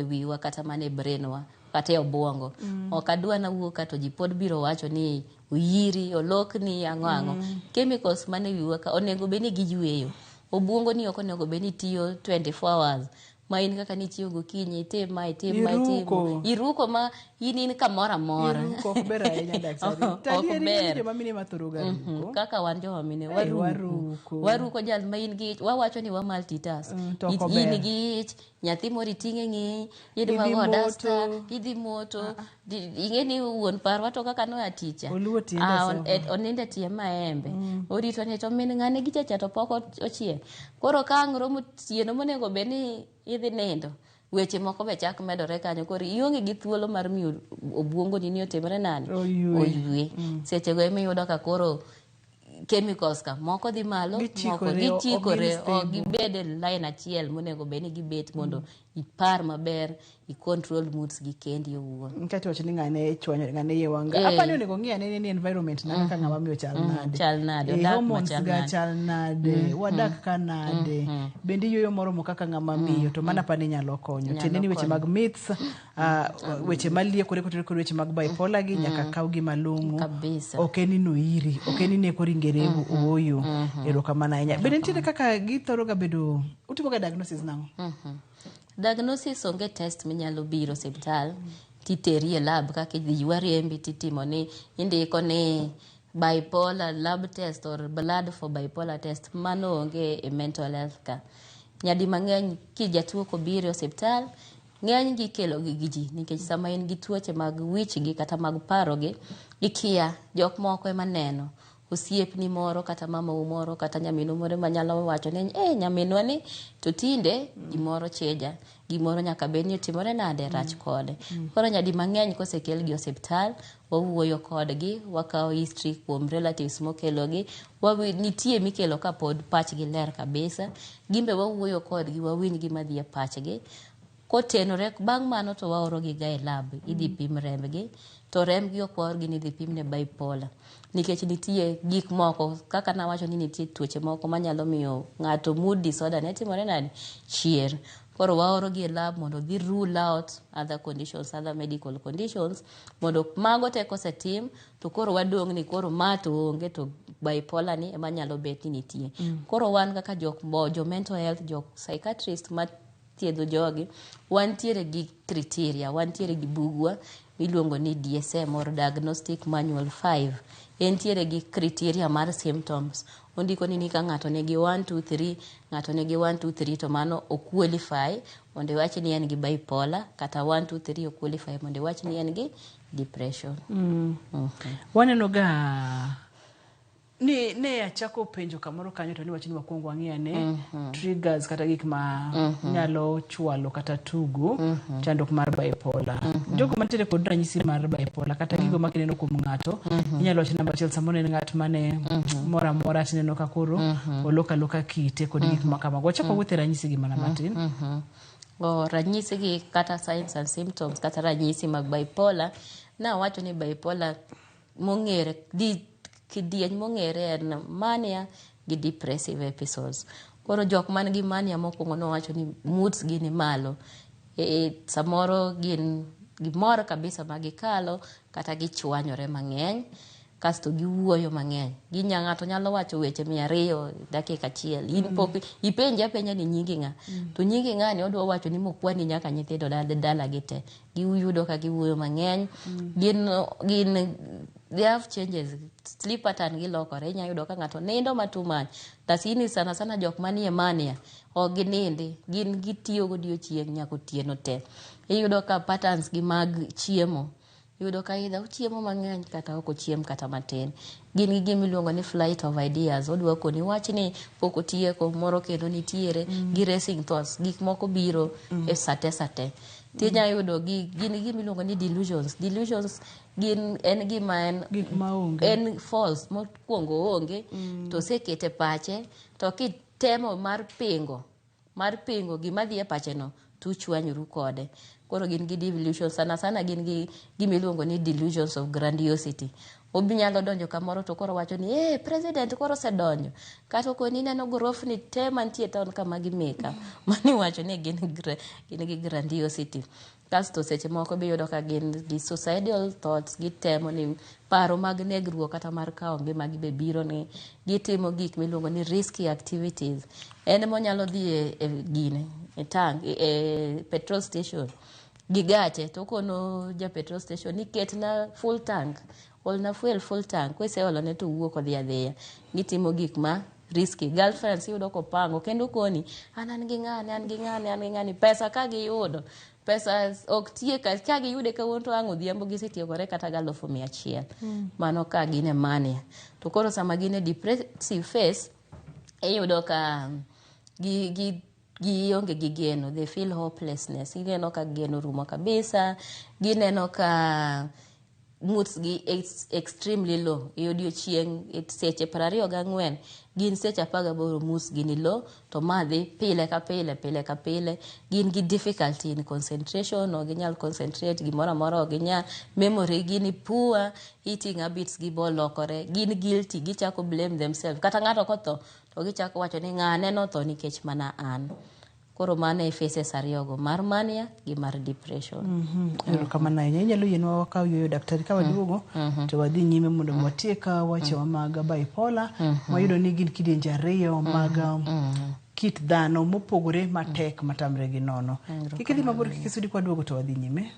wiwa kata mane brainwa. kata e obwongo. Ok adwa na wuok kato ji pod biro wacho ni uyiri, olokni, ang'o. Chemicals mane wiwa ka onego bed ni giyweyo. Obwongo ni ok onego bed ni tiyo 24 hours. Ma in kaka ni tiyo gokinyi, itim ma. Iruko ma in kamoro amora. Iruko ok ber ahinya daktari. Tadieri joma mine mathuruga ruko. Kaka wan joma mine waruko jal ma in gi wawacho ni wa multitask. In gi ich, nyathi moro iting'e ng'ii, idwa go dasta, idhi moto. Ing'e ni wuon parwa to kaka no aticha. Oninde tie maembe. Orito ni to min ng'ane gichacha to pok ochiek. Koro ka ang' romo tieno monego bed ni idhi nindo, weche moko be chak medore kanyo. Koro ionge gi thuolo mar miyo obwongo ni otimre nade oywe. Seche go emiyudo ka koro chemicals ka moko dhi malo, moko gichikore, ok gibed e line achiel monego bed ni gibet mondo ipar maber, i-control moods gi kendi owuon. Kati wacho ni ng'ane chwanyo, ng'ane yewanga. Apa ni onego ng'i ane ni environment na kaka ng'ama miyo chal nade. Chal nade, odak hormones ga chal nade, wadak ka nade. Bendi yueyo moromo kaka ng'ama miyo, to mana pa ni nyalo konyo. Tiende ni weche mag myths, weche maliekore kod weche mag bipolar gi nyaka kaw gi malong'o. Ok en ni noiri, ok en ni ne koro ingerego oyo. Erokamano ahinya. Bende nitiere kaka githoro ga bedo, utimo ga diagnosis nang'o? Diagnosis onge test minyalo biro osiptal titeri e lab kaka idhi riembi titimo ni indiko ni bipolar lab test or blood for bipolar test. Mano onge e mental health ka. Nyadi mang'eny kijatuo kobiro osiptal, ng'eny gi kelo gi ji nikech sama in gi tuoche mag wich gi kata mag paro gi, ikia jok moko ema neno. Osiepni moro kata mama moro kata nyaminu moro manyalo wacho ni nyaminwa ni to tinde gimoro cheja, gimoro nyaka bed ni otimore nade rach kode. Koro nyadi mang'eny kosekel gi osiptal, wawuoyo kodgi, wakawo history kuom relatives mokelo gi, nitie mikelo ka pod pachgi ler kabisa, gimbe wawuoyo kodgi, wawinj gima dhi e pachgi. Kotenore bang' mano to waoro gi ga e lab, idhi pim rembgi, to rembgi okwaorgi ni idhi pim ne bipolar. Nikech nitie gik moko, kaka nawacho ni nitie tuoche moko manyalo miyo ng'ato mood disorder ne timore nade chier. Koro waoro gi e lab mondo dhi rule out other conditions, other medical conditions, mondo mago te kosetim, to koro wadong' ni koro ma to onge to bipolar ni ema nyalo bet ni nitie. Koro wan kaka jo mental health, jo psychiatrist ma thiedho jogi, wantiere gi criteria, wantiere gi bugwa miluongo ni DSM or Diagnostic Manual 5. Entiere gi criteria mar symptoms. Ondiko ni ka ng'ato nigi 1, 2, 3, ng'ato nigi 1, 2, 3 to mano o qualify mondo wach ni en gi bipolar, kata 1, 2, 3 o qualify mondo wach ni en gi depression. Waneno ga ne achako penjo kamoro kanyo to ni wacho ni wakwongo wang'iyane triggers kata gik ma nyalo chwalo kata tugo chandruok mar bipolar. Jogo mantiere kod ranyisi mar bipolar kata gigo makineno kuom ng'ato, inyalo wacho namba achiel samoro en ng'at mane mora mora tineno ka koro oloka kite kod gik makamago. Wachako wuothe ranyisi gi mana matin. Ranyisi gi kata signs and symptoms kata ranyisi mag bipolar, na wacho ni bipolar mong'ere kidieny mong'ere en mania gi depressive episodes. Koro jok man gi mania mokwongo no wacho ni moods gi ni malo. Samoro gin gimor kabisa magikalo kata gichwanyore mang'eny, kasto giwuoyo mang'eny. Ng'ato nyalo wacho weche 200 dakika achiel. In pok ipenja ni nyingi ng'a. To nyingi ng'a ni odwa wacho ni mokwani nyaka nyithindo dala gite. Giyudo ka giwuoyo mang'eny. They have changes. Sleep pattern gi lokore. Inya yudo ka ng'ato nindo too much. Tasini sana jok manie mania o ginindi, gin gitiyo godiochieng' nyaka otieno te. Iyudo ka patterns gi mag chiemo, iyudo ka idha chiemo mang'eny kata ok ochiem kata matin. Gin gi gimiluongo ni flight of ideas. Odwa koni wach ni pok otieko, moro kendo nitiere, gi racing thoughts, gik moko biro e sate. Tinya yudo gin gimiluongo ni delusions. Delusions en gima en false, mokwongo onge, to sekete pache, to kitemo mar pingo gima dhi e pache no, tuchwanyoru kode. Koro gin gi delusions, sana gin gi gimiluongo ni delusions of grandiosity. Obinyalo donjo kamoro to koro wacho ni president koro osedonjo, kata koni neno gorofni te mantie town kama gimeka. Mani wacho ni gin gi grandiosity. kasto seche moko be yudo ka gin gi suicidal thoughts, gitemo ni paro mag negruok kata mar kawo ngimagi be biro ni gitimo gik miluongo ni risky activities. En monyalo dhi e gine e tank e petrol station gi gache to kono ja petrol station ni ketna full tank, olna fuel full tank, kweseolone to wuok odhi adhiya. Gitimo gik ma risky. Girlfriends yudo kopango kendo koni an gi ng'ani pesa ka giyudo pesa ok tie ka giyude kawuono to ang' odhiambo gisetiegore kata 100,000. Mano ka gin e mania. To koro sama gin e depressive phase iyudo ka gionge gi geno, they feel hopelessness. Gineno ka geno rumo kabisa, gineno ka moods gi extremely low. I odiochieng' seche 24 gin seche 18 moods gi ni low, to madhi pile ka pile. Gin gi difficulty in concentration, o ginyal concentrate gimoro amora, o ginyal memory gi ni poor, eating habits gi bo lokore, gin guilty, gichako blame themselves. Kata ng'ato kotho to gichako wacho ni ng'ane notho nikech mana an. Koro mano e phases ariyogo, mar mania gi mar depression. Kamano ahinya. Inyalo yienwa wakaw yueyo daktari ka waduogo to wadhi nyime mondo watiek wachewa mag bipolar. Wayudo ni gin kidienje ariyo mag kit dhano mopogore matek matamre gi nono. Kik idhi mabor, kik isudi kwa duogo to wadhi nyime.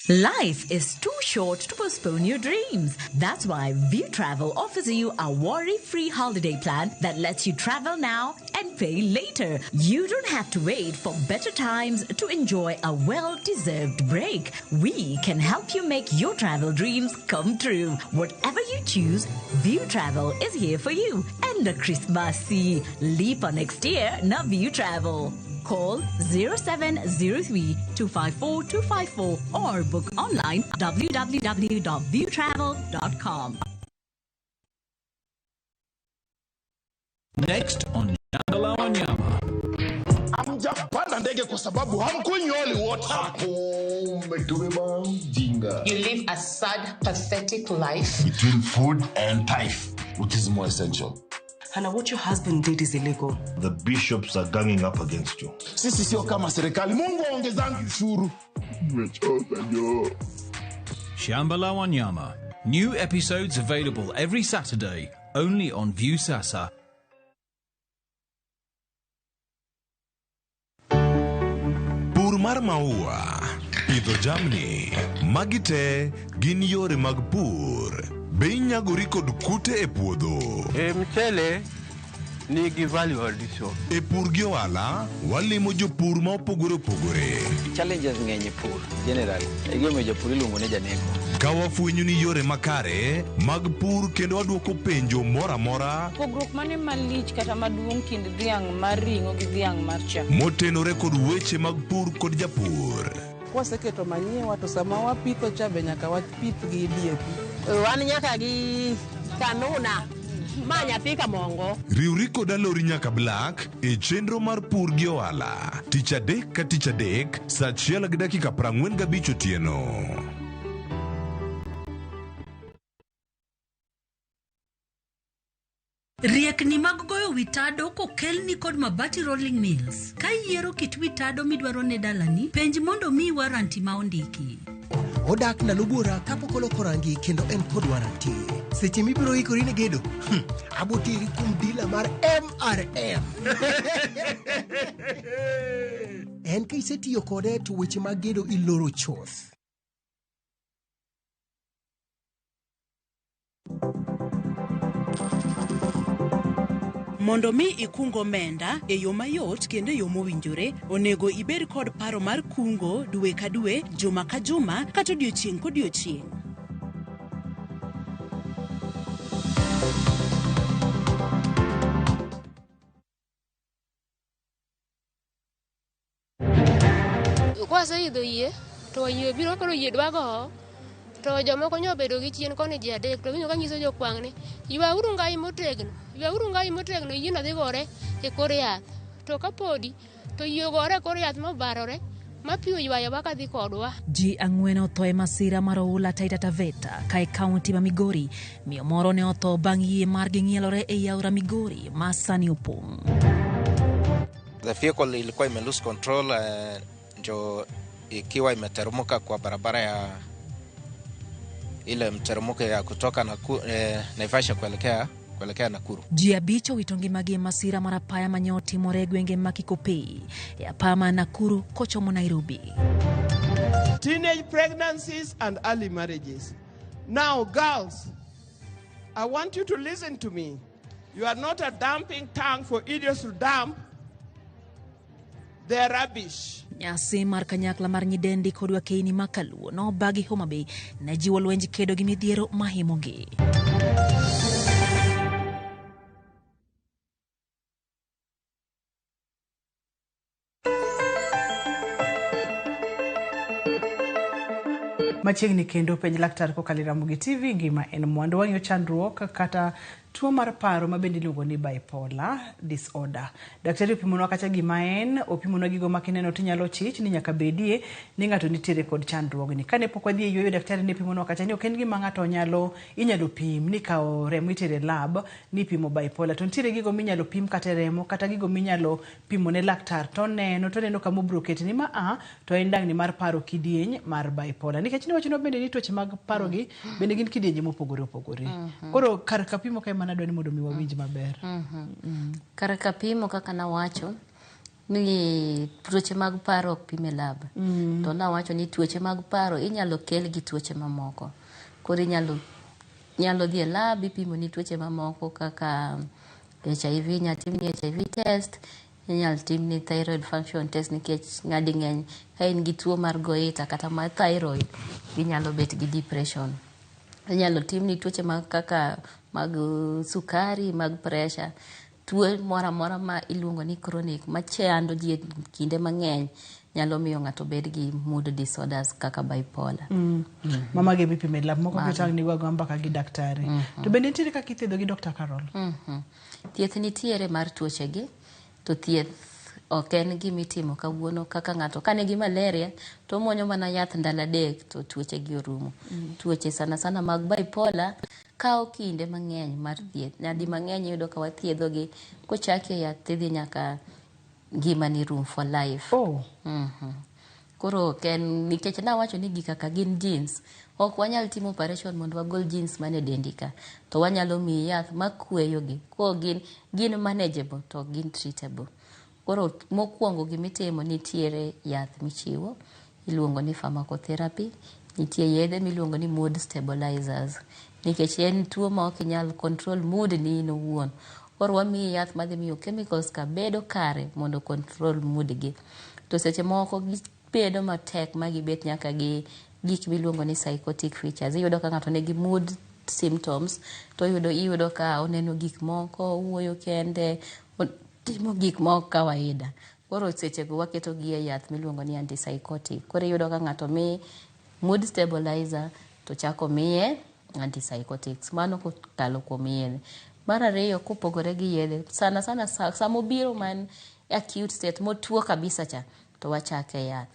Life is too short to postpone your dreams. That's why View Travel offers you a worry-free holiday plan that lets you travel now and pay later. You don't have to wait for better times to enjoy a well-deserved break. We can help you make your travel dreams come true. Whatever you choose, View Travel is here for you. And the Christmassy. Leap on next year, na View Travel. Call 0703-254-254 or book online www.viewtravel.com. Next on Shambala Wanyama. Hamjapanda ndege kwa sababu hamkunyoli wote. You live a sad, pathetic life. Between food and life, which is more essential. Hana, what your husband did is illegal. The bishops are ganging up against you. Sisi sio kama serikali. Mungu aongezangi ushuru. Shambala Wanyama. New episodes available every Saturday, only on View Sasa. Pur mar maua, pidho jamni, magite gin yore mag pur. Be inyagori kod kute e puodho. Mchele nigi value addition. E pur gi ohala, walimo jopur ma opogore opogore. Challenges ng'eny e pur generally. Egime jopur iluongo ne janeko. Ka wafwenyo ni yore makare mag pur kendo waduoko penjo mora mora. Pogruok mane malich kata maduong' kind dhiang' mar ring'o gi dhiang' mar chak. Motenore kod weche mag pur kod japur. Kwaseketo manyiwa to sama wapitho cha be nyaka wapith gi DAP. Wan nyaka gi kanuna ma nyathi kamongo. Riwri kod alori nyaka Black e chenro mar pur gi ohala. Tich adek ka tich adek, saa 1:45 otieno. Riekni mag goyo witado kokelni kod Mabati Rolling Mills. Ka iyiero kit witado midwaro ne dalani, penj mondo mi waranti ma ondiki. Odak ndalo buora kapok oloko rangi kendo en kod waranti. Seche mibiro ikori ne gedo, abotiri kum dila mar MRM. En ka isetiyo kode to weche mag gedo iloro choth. Mondo mi ikungo omenda e yo mayot kendo e yo mowinjore, onego ibed kod paro mar kungo dwe ka dwe, juma ka juma, kata odiochieng' kodiochieng'. Kwaseidho yie, to yie biro koro yie dwago. To jomoko nyobedo gi chien koni ji adek, to winjo ka nyiso jokwang' ni ywauru ngai motegno yie no dhi gore e kor yath. To kapodi to yie gore e kor yath mobarore, ma pi oywayo baka dhi kodwa. Ji ang'wen otho e masira mar oula Taita Taveta kae kaunti ma Migori. Miyo moro ne otho bang' yie margi ng'ielore e aora Migori ma sani opong'. The vehicle ilikuwa ime lose control ndio ikiwa imeteremka kwa barabara ya ile mteremko ya kutoka Naivasha kuelekea Nakuru. Ji abich owito ngimagi e masira mar apaya mane otimore e gwenge ma Kikopey e apaya ma Nakuru kochomo Nairobi. Teenage pregnancies and early marriages. Now, girls, I want you to listen to me. You are not a dumping tank for idiots to dump their rubbish. Nyasi mar kanyakla mar nyidendi kodwa keini makaluo no bagi Homa Bay ne jiwo lwenj kedo gi midhiero mahimogi. Machiegni kendo penj laktar kokalo Ramogi TV ngima en mwandu wang'yo chandruok kata tuo mar paro ma bende iluongo ni bipolar disorder. Daktari opimonwa kata gima en, opimonwa gigo ma kineno tinyalo chich ni nyaka bedie ni ng'ato nitiere kod chandruogni. Kane pok wadhi e yueyo daktari ne pimonwa kata ni ok en gima ng'ato inyalo pim ni kao remo itere lab ni pimo bipolar. To nitiere gigo minyalo pim kata remo kata gigo minyalo pimo ne laktar to neno kama obro kete ni to en dang' ni mar paro kidieny mar bipolar. Nikech ni wachno bende ni tuoche mag paro gi bende gin kidienje mopogore opogore. Koro kar ka pimo kai mana dwani mondo mi wawinj maber. Kar ka pimo kaka nawacho ni tuoche mag paro ok pime lab. To nawacho ni tuoche mag paro inyalo kel gi tuoche mamoko. Koro inyalo dhi e lab ipimo ni tuoche mamoko kaka HIV, nyatim ni HIV test, inyalo tim ni thyroid function test nikech ng'adi ng'eny ka in gi tuo mar goita kata mar thyroid inyalo bet gi depression. Inyalo tim ni tuoche mag kaka mag sukari, mag pressure, tuo mora mora ma iluongo ni chronic ma chando ji kinde mang'eny nyalo miyo ng'ato bed gi mood disorders kaka bipolar. Mama ge bipime lab moko bitang ni wago mbaka gi daktari. To bende nitiere kaka ithiedho gi Dr. Carol? Thieth nitiere mar tuoche gi. To thieth ok en gimitimo kawuono kaka ng'ato kane gi malaria to muonyo mana yath ndalo adek to tuoche gi orumo. Tuoche sana sana mag bipolar kao kinde mang'eny mar thieth. Nyadi mang'eny yudo ka wathiedho gi kochake yath tidhi nyaka ngima ni room for life. Koro ken nikech nawacho ni kaka gin genes ok wanyal timo operation mondo wagol genes mane dendika to wanyalo miyi yath makweyo gi ko gin manageable to gin treatable. Koro mokwongo gimitimo nitiere yath michiwo iluongo ni pharmacotherapy, nitie yedhe miluongo ni mood stabilizers nikech en tuo ma ok inyal control mood ni in owuon. Koro wamiyi yath madhi miyo chemicals ka bedo kare mondo control mood gi. To seche moko gibedo matek ma gibet nyaka gi gik miluongo ni psychotic features. Iyudo ka ng'ato nigi mood symptoms to iyudo ka oneno gik moko, wuoyo kende, timo gik moko kawaida. Koro seche go waketo gi e yath miluongo ni antipsychotic. Koro iyudo ka ng'ato mi mood stabilizer to chako miye antipsychotics. Mano kokalo kuom yedhe. Mar ariyo kopogore gi yedhe sana samo biro man acute state motuo kabisa cha to wachake yath.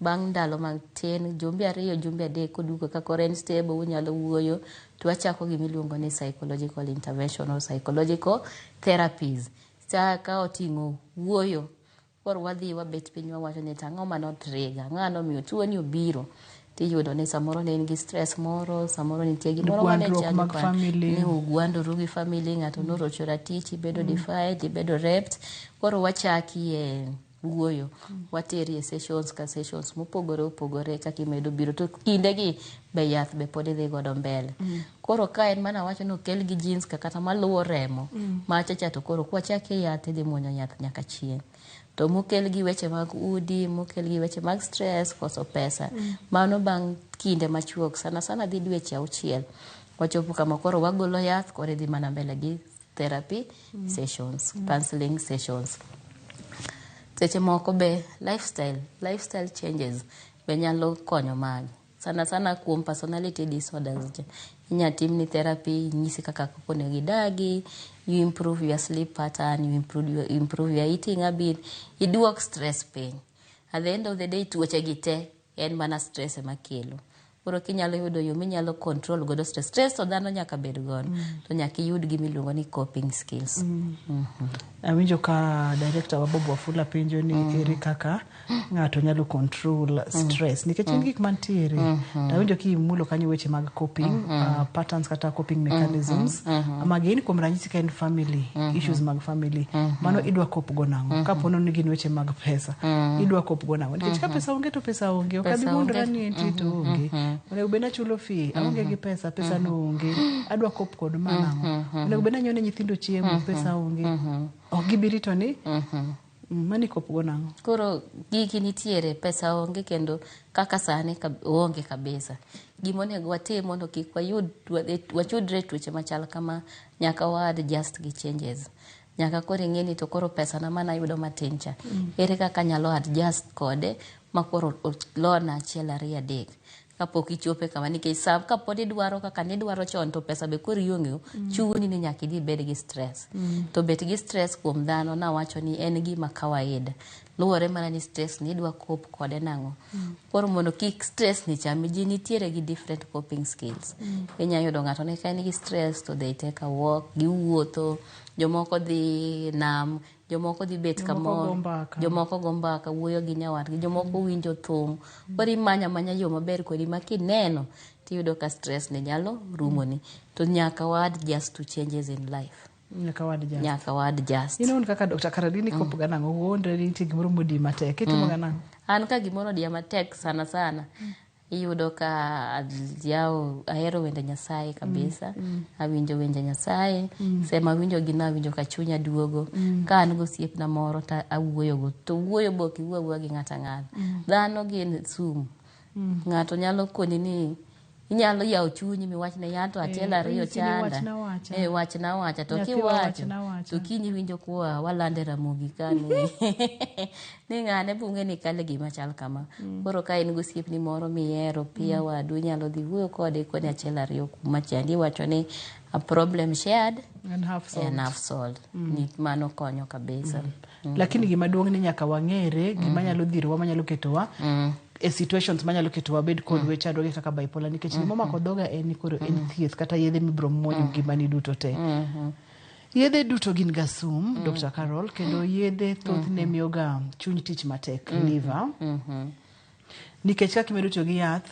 Bang' ndalo matin, jumbe 2, jumbe 3 kodugo ka kore stable unyalo wuoyo to wachako gimiluongo ni psychological intervention or psychological therapies. Ka oting'o wuoyo koro wadhi wabet piny wawacho ni tang'o manotriga ng'ano miyo tuo ni obiro tiyudo ni samoro ne in gi stress moro, samoro nitie gimoro mane chando kwa ni ugwandoru gi family ng'ato norochora tich ibedo defied ibedo raped. Koro wachaki e wuoyo wateri e sessions mopogore opogore kaka imedo biro to kinde gi be yath be pod idhi godo mbele. Koro ka en mana wacho no kel gi genes kata maluwo remo machacha to koro kwachake yath idhi muonyo yath nyaka chieng'. To mokel gi weche mag udi, mokel gi weche mag stress, koso pesa. Mano bang' kinde machuok sana dhi dweche 6 wachopo kama koro wagolo yath koro idhi mana mbele gi therapy sessions, counseling sessions. Seche moko be lifestyle changes be nyalo konyo magi. Sana kuom personality disorders. Inya tim ni therapy nyisi kaka onego gidagi, you improve your sleep pattern, you improve your eating habit, iduok stress piny. at the end of the day tuoche gi te en mana stress ema kelo. Koro kinyalo yudo yo minyalo control godo stress to dhano nyaka bed godo to nyaka iyud gima iluongo ni coping skills. Awinjo ka director wa Bob Wafula penjo ni ere kaka ng'ato nyalo control stress nikech en gik mantiere. Awinjo ki mulo kanyo weche mag coping patterns kata coping mechanisms ama gin kuom ranyisi ka en family issues mag family mano idwa cope go nango kapono ni gin weche mag pesa idwa cope go nango nikech ka pesa onge to pesa onge okabi mundra ni enti to onge onego bena chulo fee aonge gi pesa no onge adwa cope kod manango onego bena nyone nyithindo chiemo pesa onge ogibirito ni mani cope go nango. Koro gigi nitiere pesa onge kendo kaka sane onge kabisa. Gimonego watim mondo kik wachudre tuoche machal kama nyaka wa adjust gi changes. Nyaka koro ing'eni to koro pesa na mana yudo matin cha. Ere kaka nyalo adjust kode makoro lona achiel 2 3 kapok ichope kama nikech sab kapod idwaro kaka nidwaro chon to pesa be koro ionge chuni ni nyaka idhi bed gi stress. To bet gi stress kuom dhano na wacho ni en gima kawaida. Luwore mana ni stress ni idwa cope kode nango. Koro mondo kik stress ni chami ji nitiere gi different coping skills. Inya yudo ng'ato ne ka nigi stress to they take a walk, giwuotho, jomoko dhi nam, jomoko dhi bet kamoro, jomoko go mbaka wuoyo gi nyawadgi, jomoko winjo thum. Koro imanya yo maber kodi ma kineno tiyudo ka stress ni nyalo rumoni. To nyaka wa adjust to changes in life. Nyaka wa adjust. Kaka Dr. Caroline cope ga nango wondre ni gimoro modi matek itimo ga nango. An ka gimoro dia matek sana iyudo ka yao ahero wende Nyasaye kabisa. Awinjo wende Nyasaye sema winjo gina winjo ka chunya duogo ka an go siep na moro ta awuoyo go to wuoyo boki wuoyo gi ng'ata dhano gin sum ng'ato nyalo koni ni inyalo yawo chunyi miwachne yanto achiel 2 chanda wachna to kiwacho to kinyi winjo kwa walande Ramogi kani ni ng'ane bunge ni kale gima chal kama. Koro ka in gosiepni moro mihero pia wadu nyalo dhi wuoyo kode koni achiel 2 kuma chandi wacho ni a problem shared and half solved. Ni mano konyo kabisa. Lakini gima duong' ni nyaka wang'ere gima nyalo dhirowa manyalo ketowa e situations manyalo ketowa bed kod weche adoge kaka bipolar nikech gima mako dhoga en koro en thieth kata yedhe mibro muonyo gima ni duto te. Yedhe duto gin ga sum Dr. Carol kendo yedhe thothne miyoga chuny tich matek liver nikech kaka imedo tiyo gi yath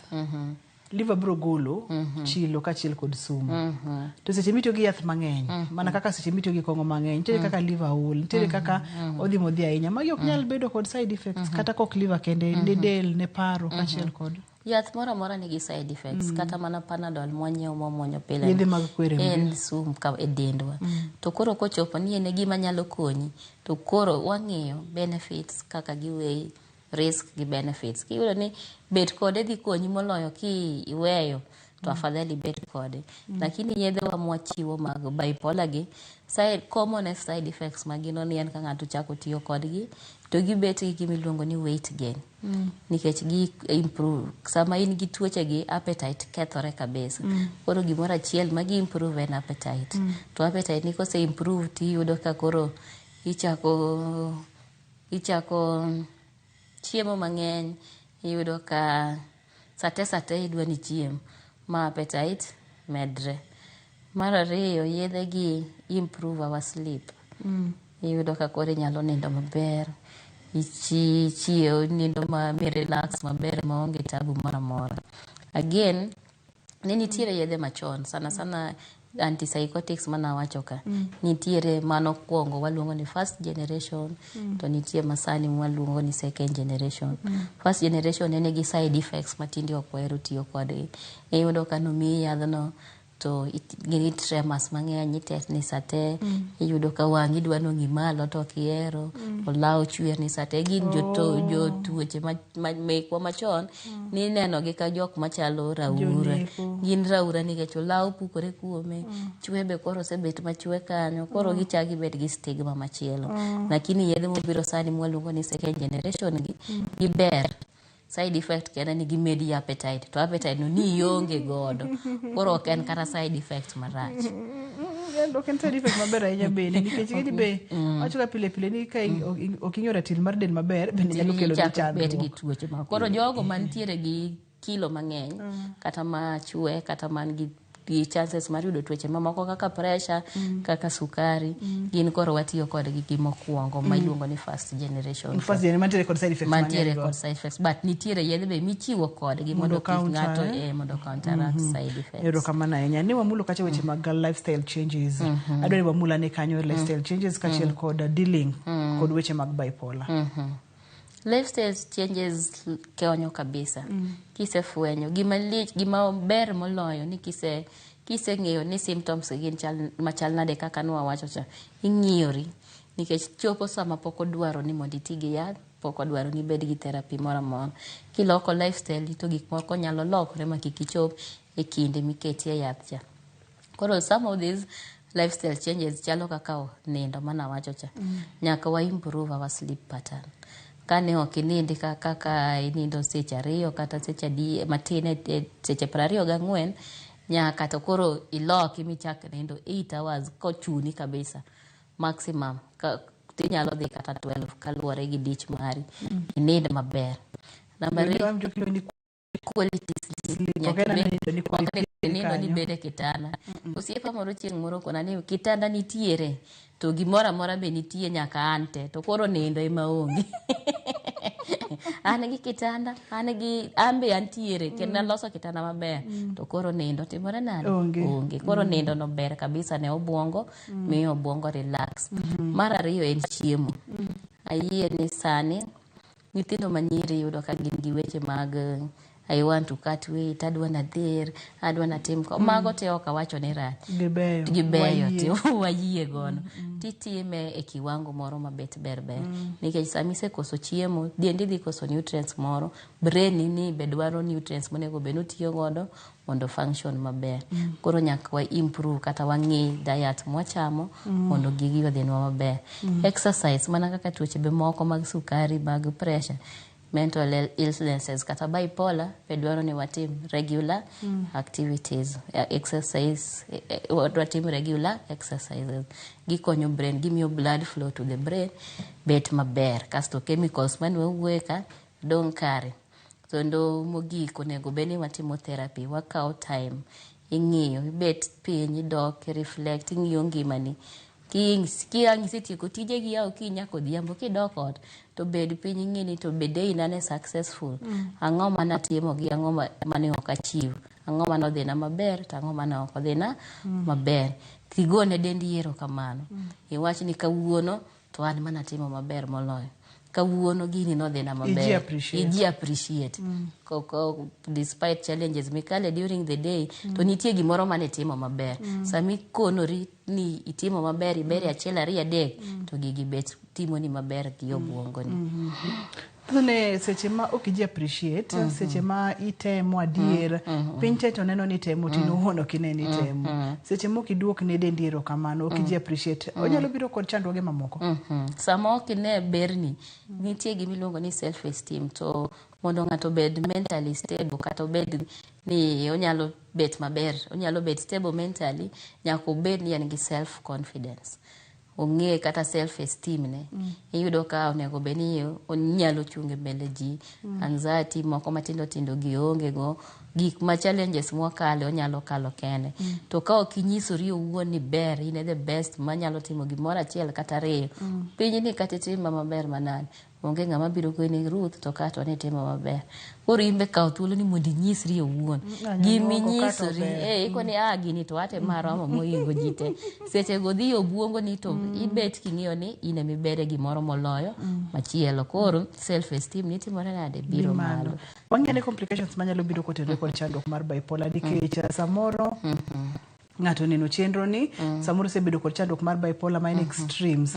liver bro golo chilo kachiel kod sum to seche mitiyo gi yath mang'eny mana kaka seche mitiyo gi kong'o mang'eny nitere kaka liver ol nitere kaka odhi modhi ahinya magi ok nyal bedo kod side effects kata kok liver kende ne del ne paro kachiel kod yath mora nigi side effects kata mana Panadol mwanyiewo mwonyo pile yedhe mag kwere en sum ka e dendwa to koro kochopo ni en gima nyalo konyi to koro wang'iyo benefits kaka giweyi risk gi benefits kiyudo ni bet kode dhi konyi moloyo ki iweyo to afadhali bet kode lakini yedhe wa mwachiwo mag bipolar gi common side effects magino ni en ka ng'ato chako tiyo kodgi to gibet gi gimiluongo ni weight gain nikech gi improve sama in gi tuoche gi appetite kethore kabisa koro gimoro achiel magi improve en appetite to appetite ni kose improve tiyudo ka koro ichako chiemo mang'eny iyudo ka sate idwa ni chiemo ma appetite medre. Mar 2 yedhe gi improve our sleep iyudo ka koro inyalo nindo maber ichiew nindo ma relax maber maonge tabu moro amora. Again ne nitiere yedhe machon sana antipsychotics mana wacho ka nitiere mano kuongo waluongo ni first generation to nitiere masani waluongo ni second generation. First generation en gi side effects matindi ok wahero tiyo kodgi iyudo ka nomiyi yadhno to gini tremors mang'eny tetni sate iyudo ka wang'i dwano ng'i malo to kihero olaw chwerni sate gin jo tuoche mekwa machon ni neno gi ka jok machalo raura gin raura nikech olaw pukore kuome chwe be koro osebet machwe kanyo koro gichagi bet gi stigma machielo lakini yedhe mobiro sani mwaluongo ni second generation gi ber side effect kena ni gimedi appetite to appetite no ni yonge godo koro ok en kata side effect marach. Dok en side effect maber ahinya bende nikech ng'eny be wacho ka pile pile ni ka ok ing'eyo ratil mar del maber bende nyalo kelo bet gi tuoche ma koro jogo mantiere gi kilo mang'eny kata ma chwe kata man gi chances mar yudo tuoche mamoko kaka pressure kaka sukari gin koro watiyo kodgi gi mokwongo ma iluongo ni first generation mantiere kod side effects but nitiere yedhe be michiwo kodgi mondo kik ng'ato mondo counteract side effects. Erokamano ahinya ni wamulo kacha weche mag lifestyle changes adwani wamula ne kanyo lifestyle changes kachiel kod dealing kod weche mag bipolar. Lifestyle changes keonyo kabisa. Kisefwenyo gima ber moloyo ni kiseng'eyo ni symptoms gin machal nade kaka nwawacho cha ing'iyori nikech chopo sama pok odwaro ni mondo iti gi yath, pok odwaro ni bed gi therapy moro amora. Kiloko lifestyle to gik moko nyalo lokore ma kik ichop e kinde miketie yath cha. Koro some of these lifestyle changes chalo kaka nindo mana wacho cha. Nyaka wa improve our sleep pattern. Kane ok inindi kaka inindo seche 2 kata seche matin seche 24 nyaka to koro iloki michak nindo 8 hours kochuni kabisa maximum tinyalo dhi kata 12 kaluwore gi dich mari inind maber. Number 2 quality sleep. Nindo ni bede kitanda. Osiepa moro chieng' moro kona ni kitanda nitiere to gimora mora be nitie nyaka ante to koro nindo ema onge. An gi kitanda, ambe antiere kendo loso kitanda maber to koro nindo timore nade onge. Koro nindo no ber kabisa ne obwongo miyo obwongo relax. Mar 2 en chiemo. Ayie ni sani nyithindo manyiri yudo ka gin gi weche mag I want to cut weight, adwa na tim ko mago te ok awacho ni rach gibeyo ti wayie gono titime e kiwango moro mabet ber nikech sami se koso chiemo dendi dhi koso nutrients moro brain ni be dwaro nutrients monego be notiyo godo mondo function maber. Koro nyaka wa improve kata wang'i diet mwachamo mondo gigi odhinwa maber. Exercise mana kaka tuoche be moko mag sukari mag pressure mental illnesses kata bipolar pedwaro ni watim regular activities exercise watim regular exercises gikonyo brain gimiyo blood flow to the brain bet maber kasto chemicals manwe wueka dong kare so ndo mogik onego beni watimo therapy wakao time ing'iyo bet piny dok reflect ing'iyo ngimani kisetieko tijegi ya okinya kodhiambo kidok ot to bed piny ing'ini to bede inane successful ang'o mana timo gi ang'o mane ok achieve ang'o mane odhina maber to ang'o mane ok odhina maber tigone dendi erokamano iwach ni kawuono to an mana timo maber moloyo kawuono gini nodhina maber iji appreciate despite challenges mikale during the day to nitie gimoro mane timo maber sami konori ni itimo maber iberi 1 2 3 to gigi bet timo ni maber gi obwongo ni ne seche ma ok iji appreciate seche ma itemo adier piny to neno ni temo tino wono kineni temo seche mo kiduok ne dendi erokamano ok iji appreciate onyalo biro kod chandruoge mamoko sama ok ne berni nitie gimiluongo ni self esteem to mondo ng'ato bed mentally stable kata bed ni onyalo bet maber onyalo bet stable mentally nyaka obed ni en gi self confidence ong'e kata self esteem ne iyudo ka onego beni onyalo chunge mbele ji anxiety moko matindo tindo gionge go gik ma challenges mwakale onyalo kalo kende to ka ok inyisori owuon ni ber in the best manyalo timo gimoro achiel kata 2 piny ni kata timo maber manade onge ng'ama biro kweni Ruth to kato ne timo maber koro imbe kawo thuolo ni mondo inyisri owuon giminyisori iko ni gini to ate maromo moingo jite seche go dhi obwongo ni to ibet king'iyo ni in emibere gimoro moloyo machielo koro self esteem ni timore nade biro malo wang'ene complications manyalo biro kotenore kod chandruok mar bipolar nikech samoro ng'ato neno chenro ni samoro sebedo kod chandruok mar bipolar ma en extremes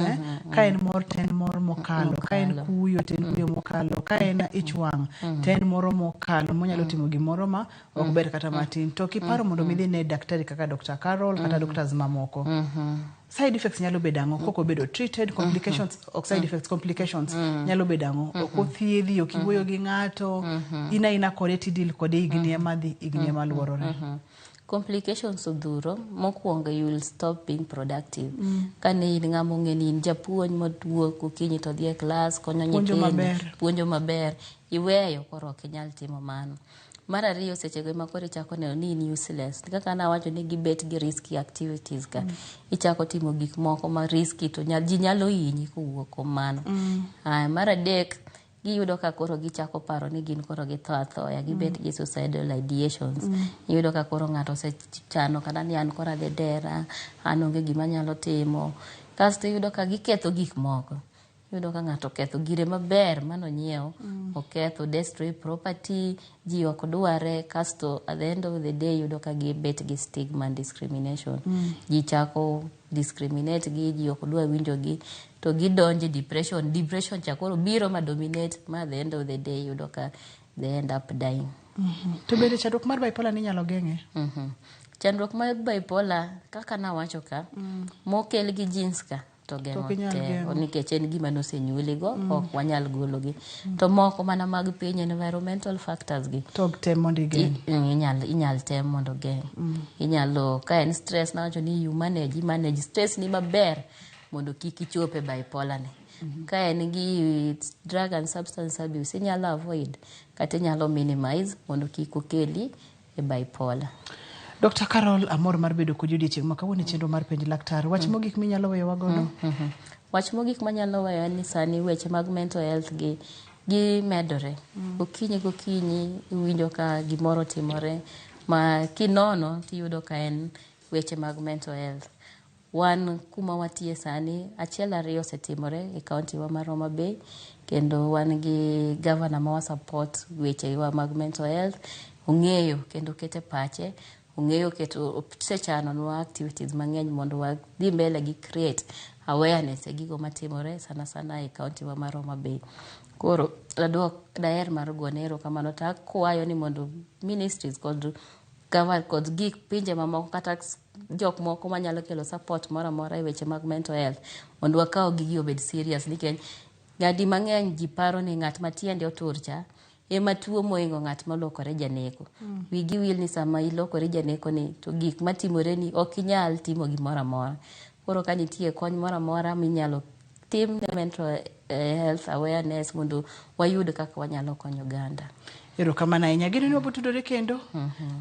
ka en mor ten mor mokalo ka en kuyo ten kuyo mokalo ka en ich wang ten moro mokalo monyalo timo gimoro ma ok ber kata matin to kiparo mondo midhi ne daktari kaka Dr. Carol kata doctors mamoko side effects nyalo bedango koko bedo treated complications side effects complications nyalo bedango okothiedhi okiwuoyo gi ngato ina kode tidil kode igni madhi igni maluorore. Complications odhuro mokwongo you will stop being productive. Kane in ngamo ngeni in japuonj moduok okinyi to dhie class konyo nyithindo puonjo maber iweyo koro ok inyal timo mano. Mar ariyo seche go makore chako neno ni in useless. Kaka na wacho ni gibet gi risky activities ka. Ichako timo gik moko ma risky to ji nyalo hinyi kowuok kuom mano. Mar adek giyudo ka koro gichako paro ni gin koro githo athoya gibet gi suicidal ideations. Iyudo ka koro ng'ato osechano kana ni an kora adhi dera, an onge gima nyalo timo. Kasto iyudo ka giketho gik moko. Iyudo ka ng'ato ketho gire maber manonyiewo, oketho, destroy property, ji ok dware, kasto at the end of the day iyudo ka gibet gi stigma and discrimination. Ji chako discriminate gi, ji ok dwa winjo gi, to gidonje depression chakoro biro ma dominate, ma at the end of the day iyudo ka they end up dying. To bende chandruok mar bipolar ni nyalo geng'e? Chandruok mar bipolar kaka na wacho ka, mokel gi genes ka to geng'o te nikech en gima nosenyuoli go ok wanyal golo gi. To moko mana mag piny environmental factors gi to tem mondo igeng. Inyal tem mondo geng. Inyalo ka en stress na wacho ni you manage stress ni maber mondo kik ichope bipolar ni. Ka en gi drug and substance abuse inyalo avoid kata inyalo minimize mondo kik okeli e bipolar. Dr. Carol Amor mar bedo kod odiochieng' ma kawuono chenro mar penj laktar. Wach mogik minyalo weyo wagodo? Wach mogik manyalo weyo en ni sani weche mag mental health gi medore. Gokinyi iwinjo ka gimoro timore ma kinono tiyudo ka en weche mag mental health. Wan kuma watie sani 1-2 osetimore e kaunti wa mar Homa Bay kendo wan gi governor ma support weche wa mag mental health. Ong'eyo kendo kete pache, ong'eyo keto sechano nwa activities mang'eny mondo wadhi mbele gi create awareness e gigo matimore sana e kaunti wa mar Homa Bay. Koro daher mar gonero kamano ta kwayo ni mondo ministries kod gik pinje mamoko kata jok moko manyalo kelo support mora e weche mag mental health mondo wakaw gigi obed serious nikech ngadi mang'eny ji paro ni ng'at matiende oturcha ema tuo moingo ng'at malokore janeko. Wigi wil ni sama ilokore janeko ni to gik matimore ni ok inyal timo gimoro amora. Koro ka nitie kony moro amora minyalo tim ne mental health awareness mondo wayud kaka wanyalo konyo oganda. Erokamano ahinya. Gino ni wabotudore kendo.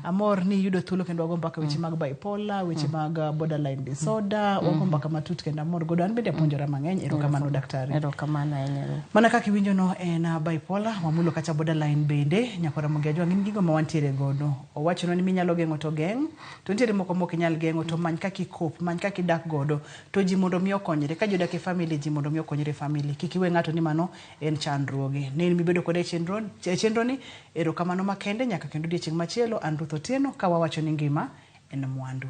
Amor ni yudo thuolo kendo wago mbaka weche mag bipolar, weche mag borderline disorder, wago mbaka matut kendo amor godo. An bende apuonjora mang'eny. Erokamano daktari. Erokamano ahinya. Mana kaka iwinjo no en bipolar, wamulo kacha borderline bende, nyaka Ramogi ajwa ngin gigo ma wantiere godo. Owacho ni minyalo geng'o to geng', to nitiere moko mok inyal geng'o to many kaka ikop, many kaka idak godo. To ji mondo mi okonyre, ka jodak e family ji mondo mi okonyre family. Kik iwe ng'ato ni mano en chandruoge. Ne mibedo kode chenro ni erokamano makende nyaka kendo odiochieng' machielo. An Ruth Otieno ka wawacho ni ngima en mwandu.